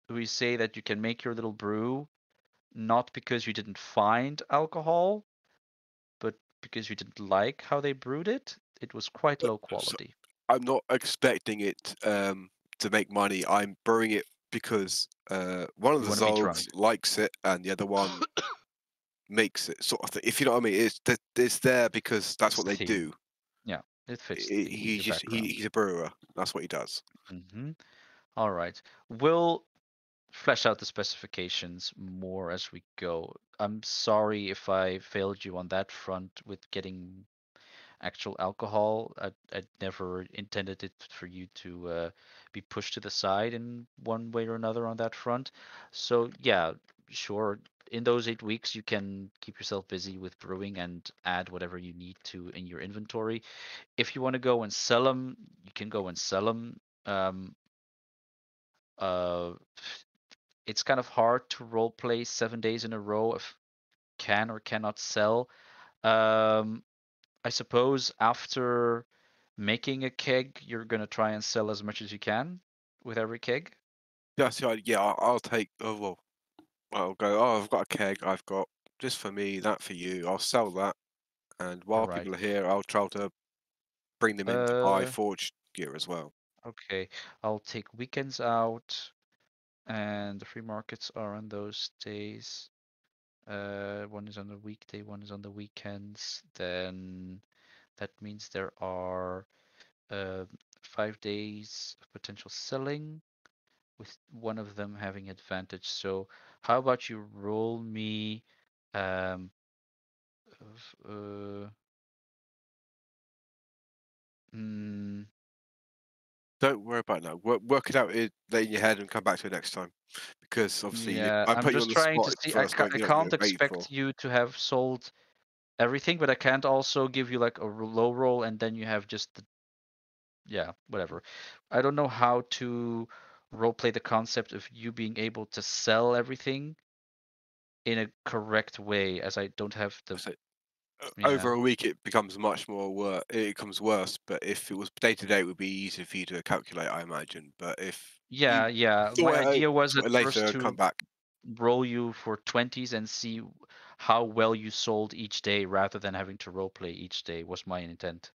we say that you can make your little brew not because you didn't find alcohol, but because you didn't like how they brewed it? It was quite low quality. I'm not expecting it to make money. I'm brewing it because one of You the want to be Zogs drunk. likes it and the other one makes it, sort of thing. If you know what I mean, it's there because that's It's what the they theme. do. Yeah, it fits the background. He's a brewer. That's what he does. All right. We'll flesh out the specifications more as we go. I'm sorry if I failed you on that front with getting actual alcohol. I never intended it for you to be pushed to the side in one way or another on that front. So yeah, sure. In those 8 weeks, you can keep yourself busy with brewing and add whatever you need to in your inventory. If you want to go and sell them, you can go and sell them. Uh, it's kind of hard to role play 7 days in a row if can or cannot sell. I suppose after making a keg, you're gonna try and sell as much as you can with every keg. Yeah, I'll take. Oh well, I'll go. Oh, I've got a keg. I've got just for me, that for you. I'll sell that, and while Right. people are here, I'll try to bring them in to buy forged gear as well. Okay. I'll take weekends out, and the free markets are on those days. One is on the weekday, one is on the weekends. Then that means there are 5 days of potential selling, with one of them having advantage. So how about you roll me um mm, Don't worry about it now. Work it out in your head and come back to it next time. Because obviously, yeah, I I'm put you on just the trying to spot see. for something I you know you're can't waiting for. expect you to have sold everything, but I can't also give you like a low roll and then you have just the, yeah, whatever. I don't know how to role play the concept of you being able to sell everything in a correct way, as I don't have the. So, Yeah. over a week, it becomes much more it becomes worse. But if it was day to day, it would be easier for you to calculate, I imagine. But if Yeah, yeah. My idea was sort at it later first and come to back. roll you for 20s and see how well you sold each day rather than having to role play each day was my intent.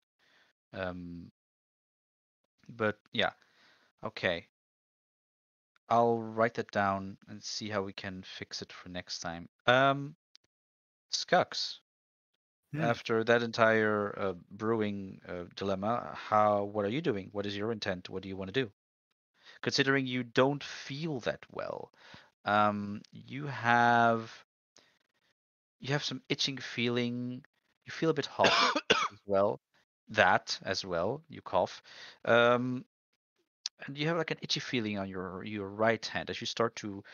Um, but yeah, okay. I'll write that down and see how we can fix it for next time. Skux, after that entire brewing dilemma, what are you doing? What is your intent? What do you want to do? Considering you don't feel that well, you have some itching feeling. You feel a bit hot as well. That as well. You cough. And you have like an itchy feeling on your right hand as you start to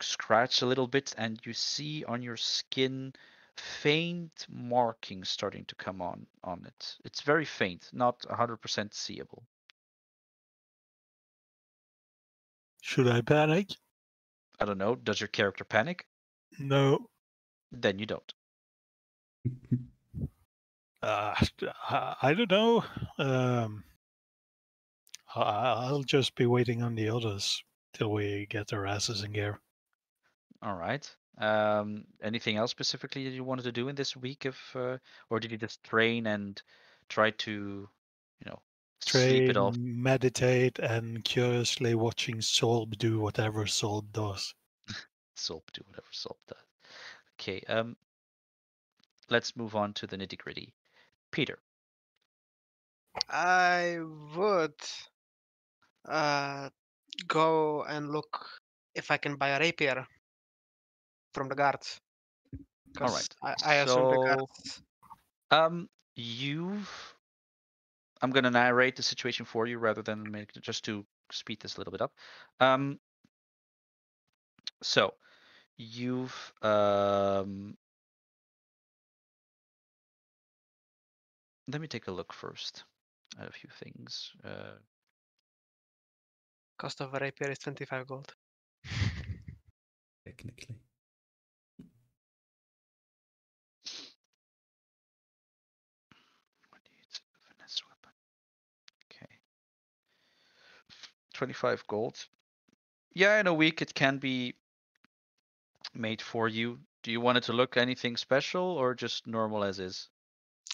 scratch a little bit, and you see on your skin faint markings starting to come on it. It's very faint, not 100% seeable. Should I panic? I don't know. Does your character panic? No. Then you don't. I don't know. I'll just be waiting on the others till we get their asses in gear. All right. Anything else specifically that you wanted to do in this week, or did you just train and try to, sleep it off? Train, meditate, and curiously watching Solb do whatever Solb does. Solp do whatever Solp does. Okay. Let's move on to the nitty gritty. Peter. I would go and look if I can buy a rapier. from the guards. All right. I assume the So, guards. you've. I'm gonna narrate the situation for you rather than just to speed this a little bit up. So you've let me take a look first at a few things. Cost of a rapier is 25 gold. Technically. Finesse weapon. Okay. 25 gold. Yeah, in a week it can be made for you. Do you want it to look anything special or just normal as is?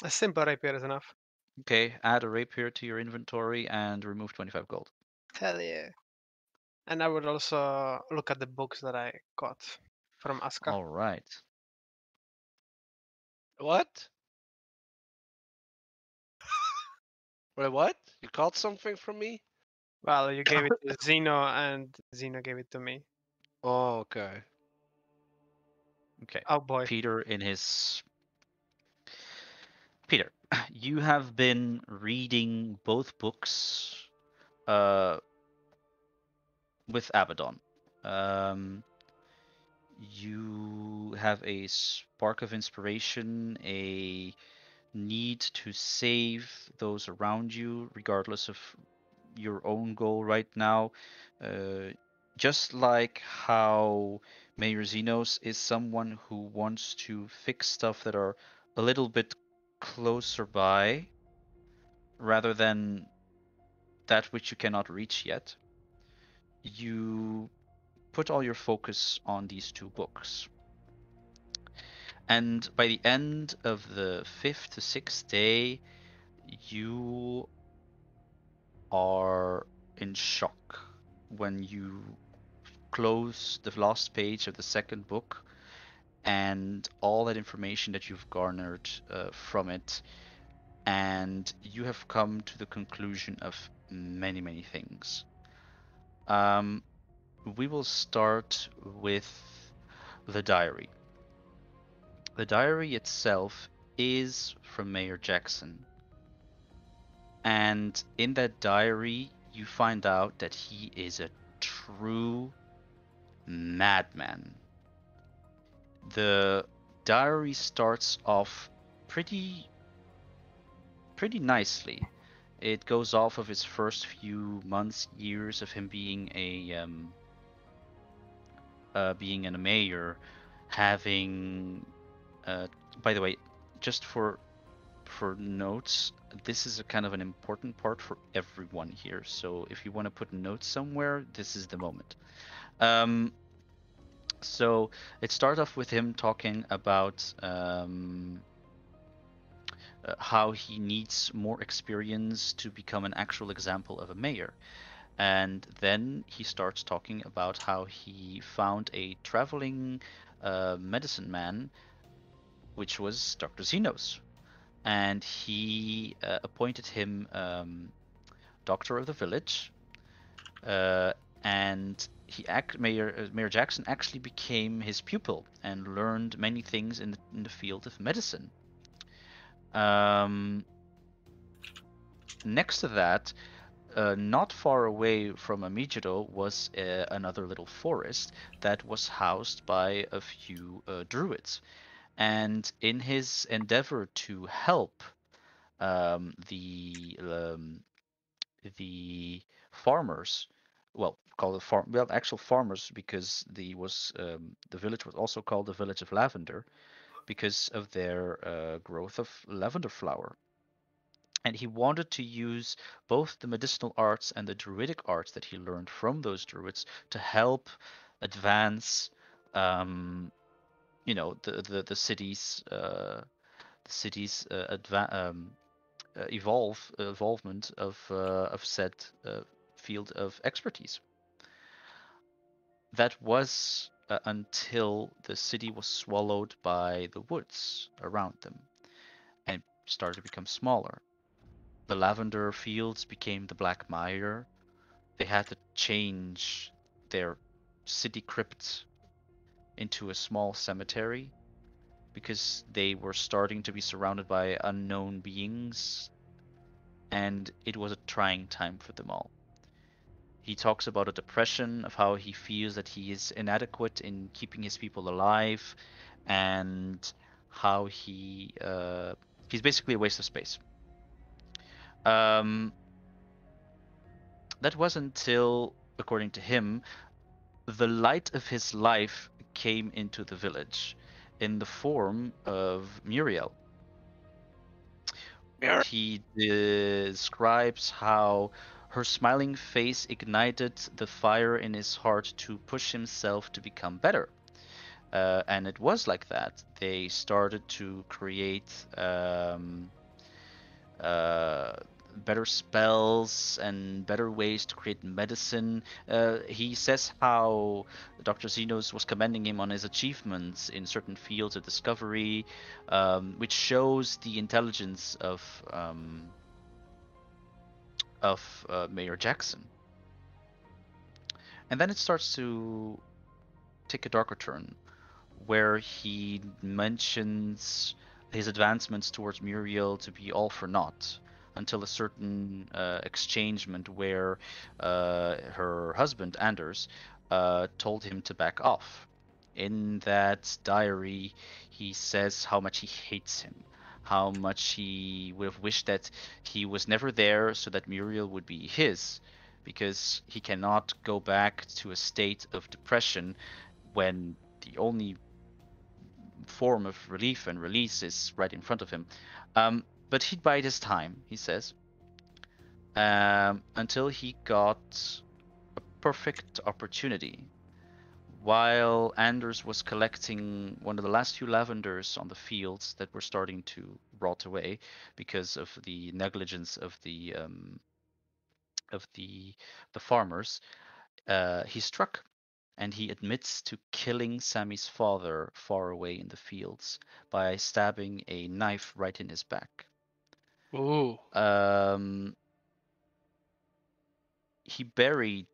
A simple rapier is enough. Okay, add a rapier to your inventory and remove 25 gold. Hell yeah. And I would also look at the books that I got from Aska. All right. What? Wait, what? You caught something from me? Well, you gave it to Zeno, and Zeno gave it to me. Oh, okay. Okay. Oh boy. Peter, you have been reading both books with Abaddon. You have a spark of inspiration, a need to save those around you, regardless of your own goal right now. Just like how Mayor Xenos is someone who wants to fix stuff that are a little bit closer by, rather than that which you cannot reach yet. You put all your focus on these two books. And by the end of the 5th to 6th day, you are in shock when you close the last page of the second book and all that information that you've garnered from it, and you have come to the conclusion of many, many things. We will start with the diary. The diary itself is from Mayor Jackson. And in that diary, you find out that he is a true madman. The diary starts off pretty nicely. It goes off of his first few months, years of him being a mayor, having. By the way, just for notes, this is a kind of an important part for everyone here. So if you want to put notes somewhere, this is the moment. So it starts off with him talking about how he needs more experience to become an actual example of a mayor. And then he starts talking about how he found a traveling medicine man, which was Dr. Xenos. And he appointed him doctor of the village. And Mayor Jackson actually became his pupil and learned many things in the field of medicine. Next to that, not far away from Amigido was another little forest that was housed by a few druids. And in his endeavor to help the farmers, well, call it actual farmers, because the village was also called the Village of Lavender because of their growth of lavender flower. And he wanted to use both the medicinal arts and the druidic arts that he learned from those druids to help advance, the city's evolvement of said field of expertise. That was until the city was swallowed by the woods around them and started to become smaller. The lavender fields became the Black Mire. They had to change their city crypt into a small cemetery because they were starting to be surrounded by unknown beings, and it was a trying time for them all. He talks about a depression, of how he feels that he is inadequate in keeping his people alive, and how he's basically a waste of space. That was until, according to him, the light of his life came into the village in the form of Muriel. He describes how her smiling face ignited the fire in his heart to push himself to become better. And it was like that. They started to create better spells and better ways to create medicine. He says how Dr. Xenos was commending him on his achievements in certain fields of discovery, which shows the intelligence of Mayor Jackson. And then it starts to take a darker turn, where he mentions his advancements towards Muriel to be all for naught, until a certain exchangement where her husband, Anders, told him to back off. In that diary, he says how much he hates him, how much he would have wished that he was never there so that Muriel would be his, because he cannot go back to a state of depression when the only form of relief and release is right in front of him. But he'd bide his time, he says, until he got a perfect opportunity. While Anders was collecting one of the last few lavenders on the fields that were starting to rot away because of the negligence of the farmers, he struck, and he admits to killing Sammy's father far away in the fields by stabbing a knife right in his back. Ooh. He buried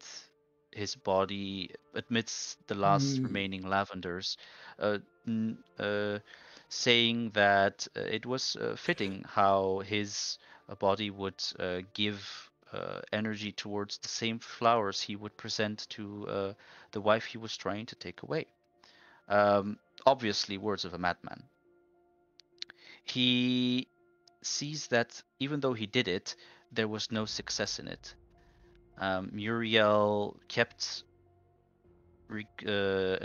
his body amidst the last remaining lavenders, saying that it was fitting how his body would give energy towards the same flowers he would present to the wife he was trying to take away. Obviously, words of a madman. He sees that even though he did it, there was no success in it. Muriel kept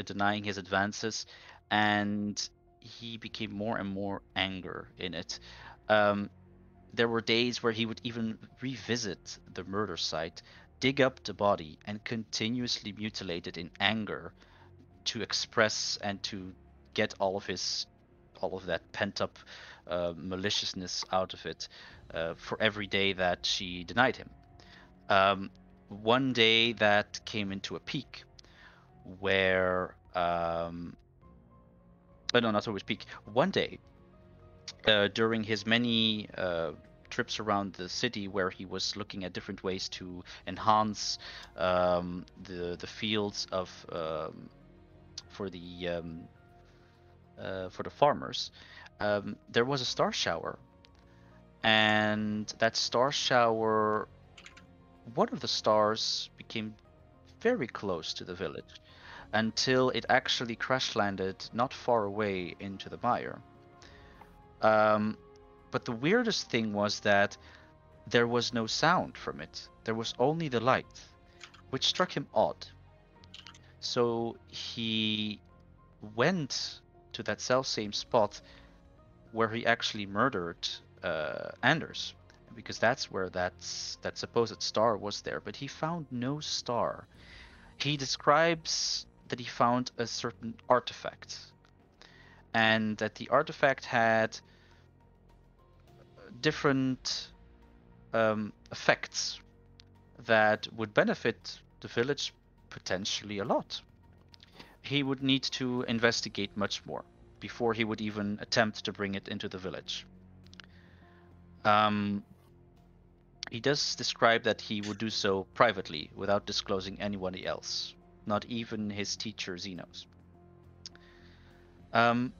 denying his advances, and he became more and more anger in it. There were days where he would even revisit the murder site, dig up the body, and continuously mutilate it in anger to express and to get all of that pent up maliciousness out of it for every day that she denied him. One day that came into a peak where no, not always peak. One day during his many trips around the city, where he was looking at different ways to enhance the fields of for the farmers, there was a star shower, and that star shower, one of the stars became very close to the village until it actually crash landed not far away into the mire. But the weirdest thing was that there was no sound from it. There was only the light, which struck him odd. So he went to that self-same spot where he actually murdered Anders, because that's where that supposed star was there. But he found no star. He describes that he found a certain artifact, and that the artifact had different effects that would benefit the village potentially a lot. He would need to investigate much more before he would even attempt to bring it into the village. He does describe that he would do so privately without disclosing anybody else, not even his teacher Xenos. And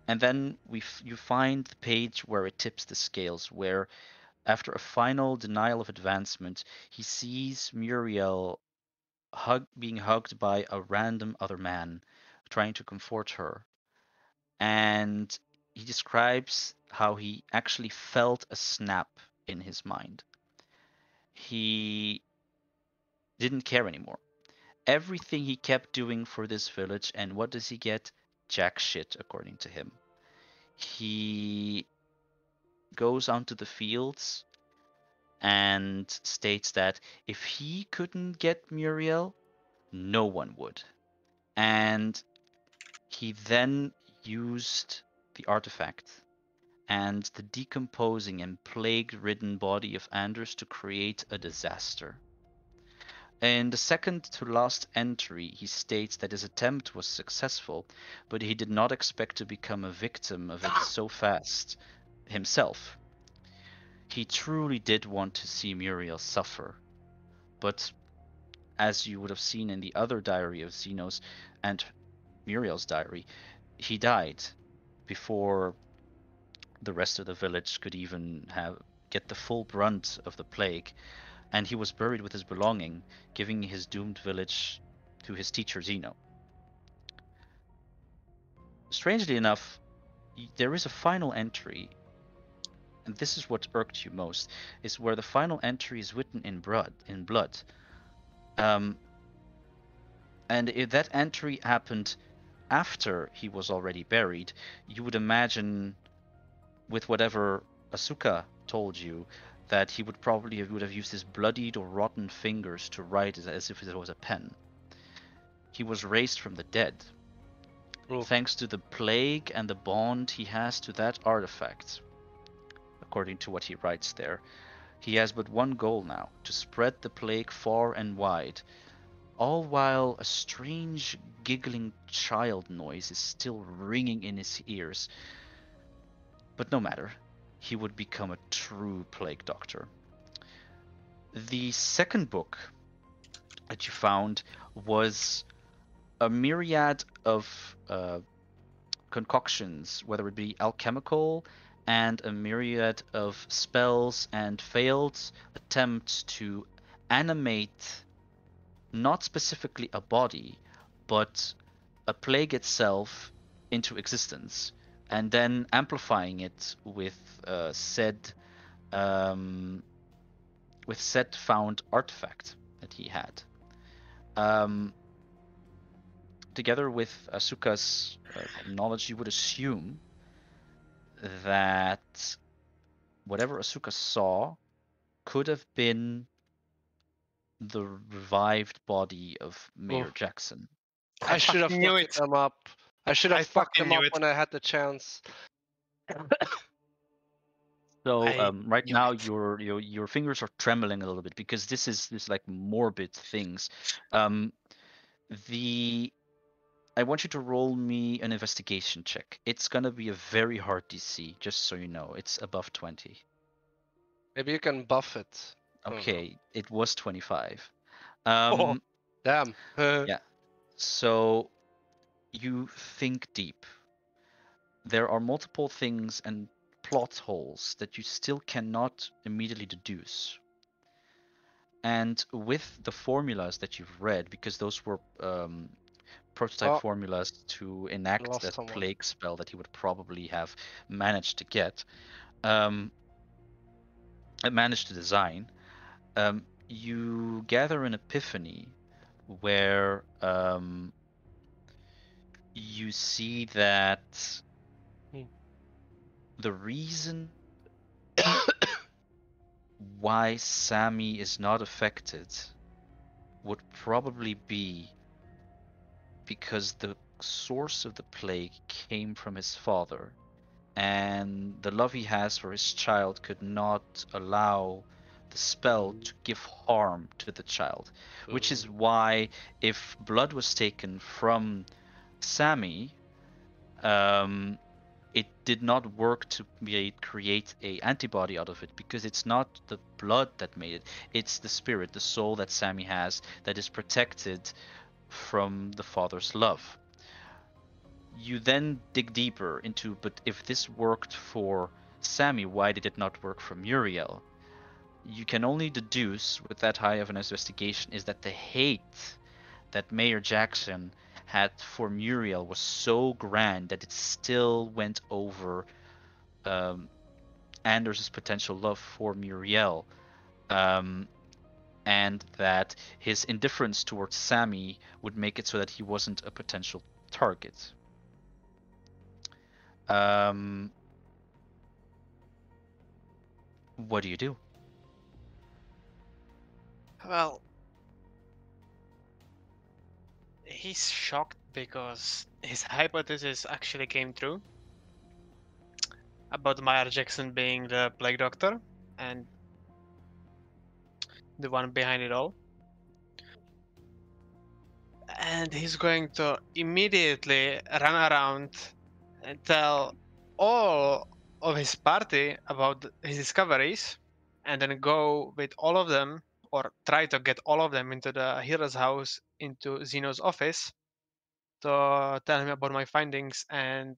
then you find the page where it tips the scales, where after a final denial of advancement, he sees Muriel being hugged by a random other man trying to comfort her. And he describes how he actually felt a snap in his mind. He didn't care anymore. Everything he kept doing for this village, and what does he get? Jack shit, according to him. He goes onto the fields and states that if he couldn't get Muriel, no one would. And he then used the artifact and the decomposing and plague-ridden body of Anders to create a disaster. In the second to last entry, he states that his attempt was successful, but he did not expect to become a victim of it so fast himself. He truly did want to see Muriel suffer, but as you would have seen in the other diary of Xenos and Muriel's diary, he died before the rest of the village could even get the full brunt of the plague, and he was buried with his belonging, giving his doomed village to his teacher Zeno. Strangely enough, there is a final entry, and this is what irked you most, is where the final entry is written in blood. And if that entry happened after he was already buried, you would imagine, with whatever Asuka told you, that he would have used his bloodied or rotten fingers to write as if it was a pen. He was raised from the dead, thanks to the plague and the bond he has to that artifact. According to what he writes there, he has but one goal now: to spread the plague far and wide, all while a strange giggling child noise is still ringing in his ears. But no matter, he would become a true plague doctor. The second book that you found was a myriad of concoctions, whether it be alchemical, and a myriad of spells and failed attempts to animate not specifically a body, but a plague itself into existence, and then amplifying it with said found artifact that he had. Together with Asuka's knowledge, you would assume that whatever Asuka saw could have been the revived body of Mayor Jackson. I should have fucked them up. I should have fucked them up when I had the chance. So right now your fingers are trembling a little bit because this is like morbid things. I want you to roll me an investigation check. It's gonna be a very hard DC, just so you know. It's above 20. Maybe you can buff it. Okay, it was 25. Damn. Yeah. So you think deep. There are multiple things and plot holes that you still cannot immediately deduce. And with the formulas that you've read, because those were prototype formulas to enact that plague spell that he would probably have managed to get, managed to design, you gather an epiphany where you see that the reason why Sammy is not affected would probably be because the source of the plague came from his father, and the love he has for his child could not allow the spell to give harm to the child, which is why if blood was taken from Sammy, it did not work to create a antibody out of it, because it's not the blood that made it, it's the spirit, the soul that Sammy has that is protected from the father's love. You then dig deeper into, but if this worked for Sammy, why did it not work for Muriel? You can only deduce with that high of an investigation is that the hate that Mayor Jackson had for Muriel was so grand that it still went over Anders' potential love for Muriel, and that his indifference towards Sammy would make it so that he wasn't a potential target. What do you do? Well, he's shocked because his hypothesis actually came true about Mayor Jackson being the plague doctor and the one behind it all. And he's going to immediately run around and tell all of his party about his discoveries, and then go with all of them, or try to get all of them into the hero's house, into Zeno's office, to tell him about my findings and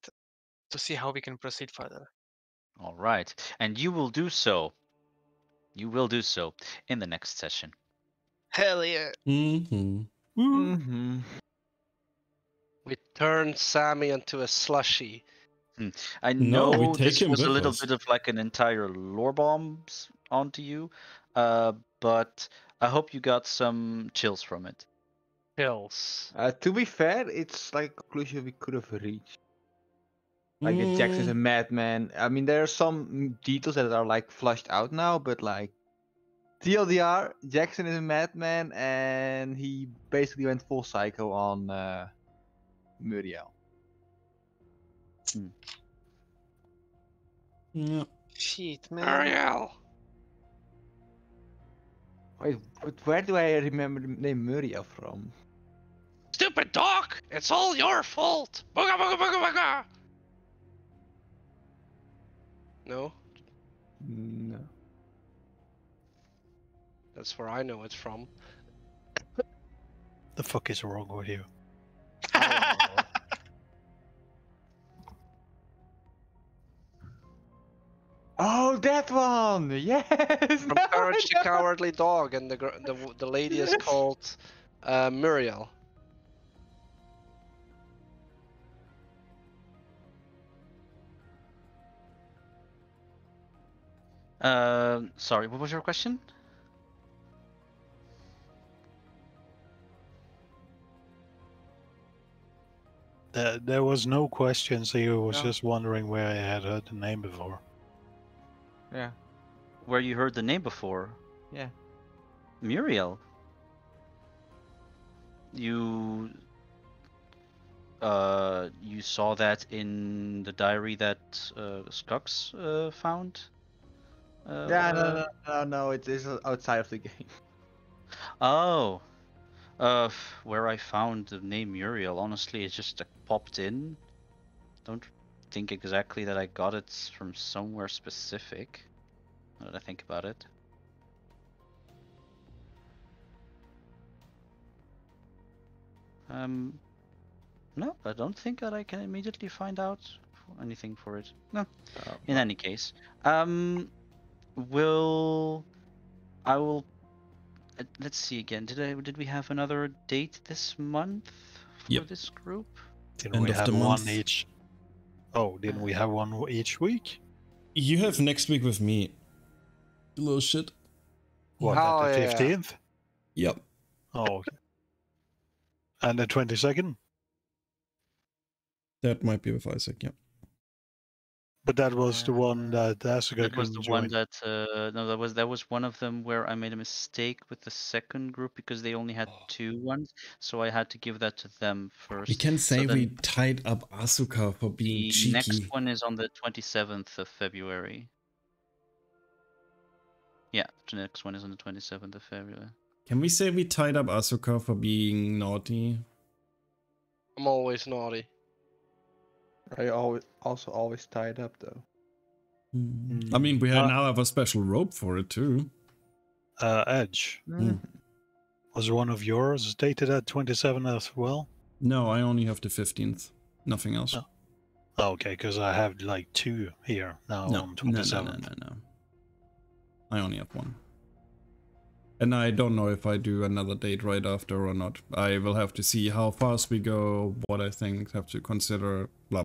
to see how we can proceed further. All right, and you will do so. You will do so in the next session. Hell yeah. Mm-hmm. Mm-hmm. We turned Sammy into a slushy. I No, we know take this him was a with little us. bit of like an entire lore bombs onto you, but I hope you got some chills from it. Pills. To be fair, it's like a conclusion we could have reached. Like that Jackson's a madman. I mean, there are some details that are like flushed out now, but like TLDR, Jackson is a madman, and he basically went full psycho on Muriel. Yeah. Shit, man. Ariel. Wait, but where do I remember the name Muriel from? Stupid dog! It's all your fault! Booga booga booga booga! No? No. That's where I know it's from. The fuck is wrong with you? Oh, that one! Yes! From Courage the Cowardly Dog, and the lady is called Muriel. Sorry, what was your question? There was no questions. He was No. just wondering where I had heard the name before. Yeah. Where you heard the name before? Yeah. Muriel. You saw that in the diary that Skux found? No, it is outside of the game. Oh. Where I found the name Muriel, honestly, it just popped in. Don't think exactly that I got it from somewhere specific. Now that I think about it. No, I don't think that I can immediately find out anything for it. No. In any case, I will. Let's see again. Did we have another date this month for Yep. this group? Didn't End we of have the one month. each? Oh, didn't we have one each week? You have next week with me. You little shit. What, Oh, at the yeah. 15th? Yep. Oh, okay. And the 22nd? That might be with Isaac, yeah. But that was the one that Asuka That was couldn't the one join. that no, that was one of them where I made a mistake with the second group because they only had 2 ones, so I had to give that to them first. We can say So we then tied up Asuka for being the cheeky. next one is on the 27th of February. Yeah, the next one is on the 27th of February. Can we say we tied up Asuka for being naughty? I'm always naughty. I also always tied up though. I mean, we now have a special rope for it too. Edge. Was one of yours dated at 27 as well? No, I only have the 15th. Nothing else. Oh, Okay, because I have like 2 here now No, on no, 27th. no. I only have 1. And I don't know if I do another date right after or not. I will have to see how fast we go, what I think, have to consider, blah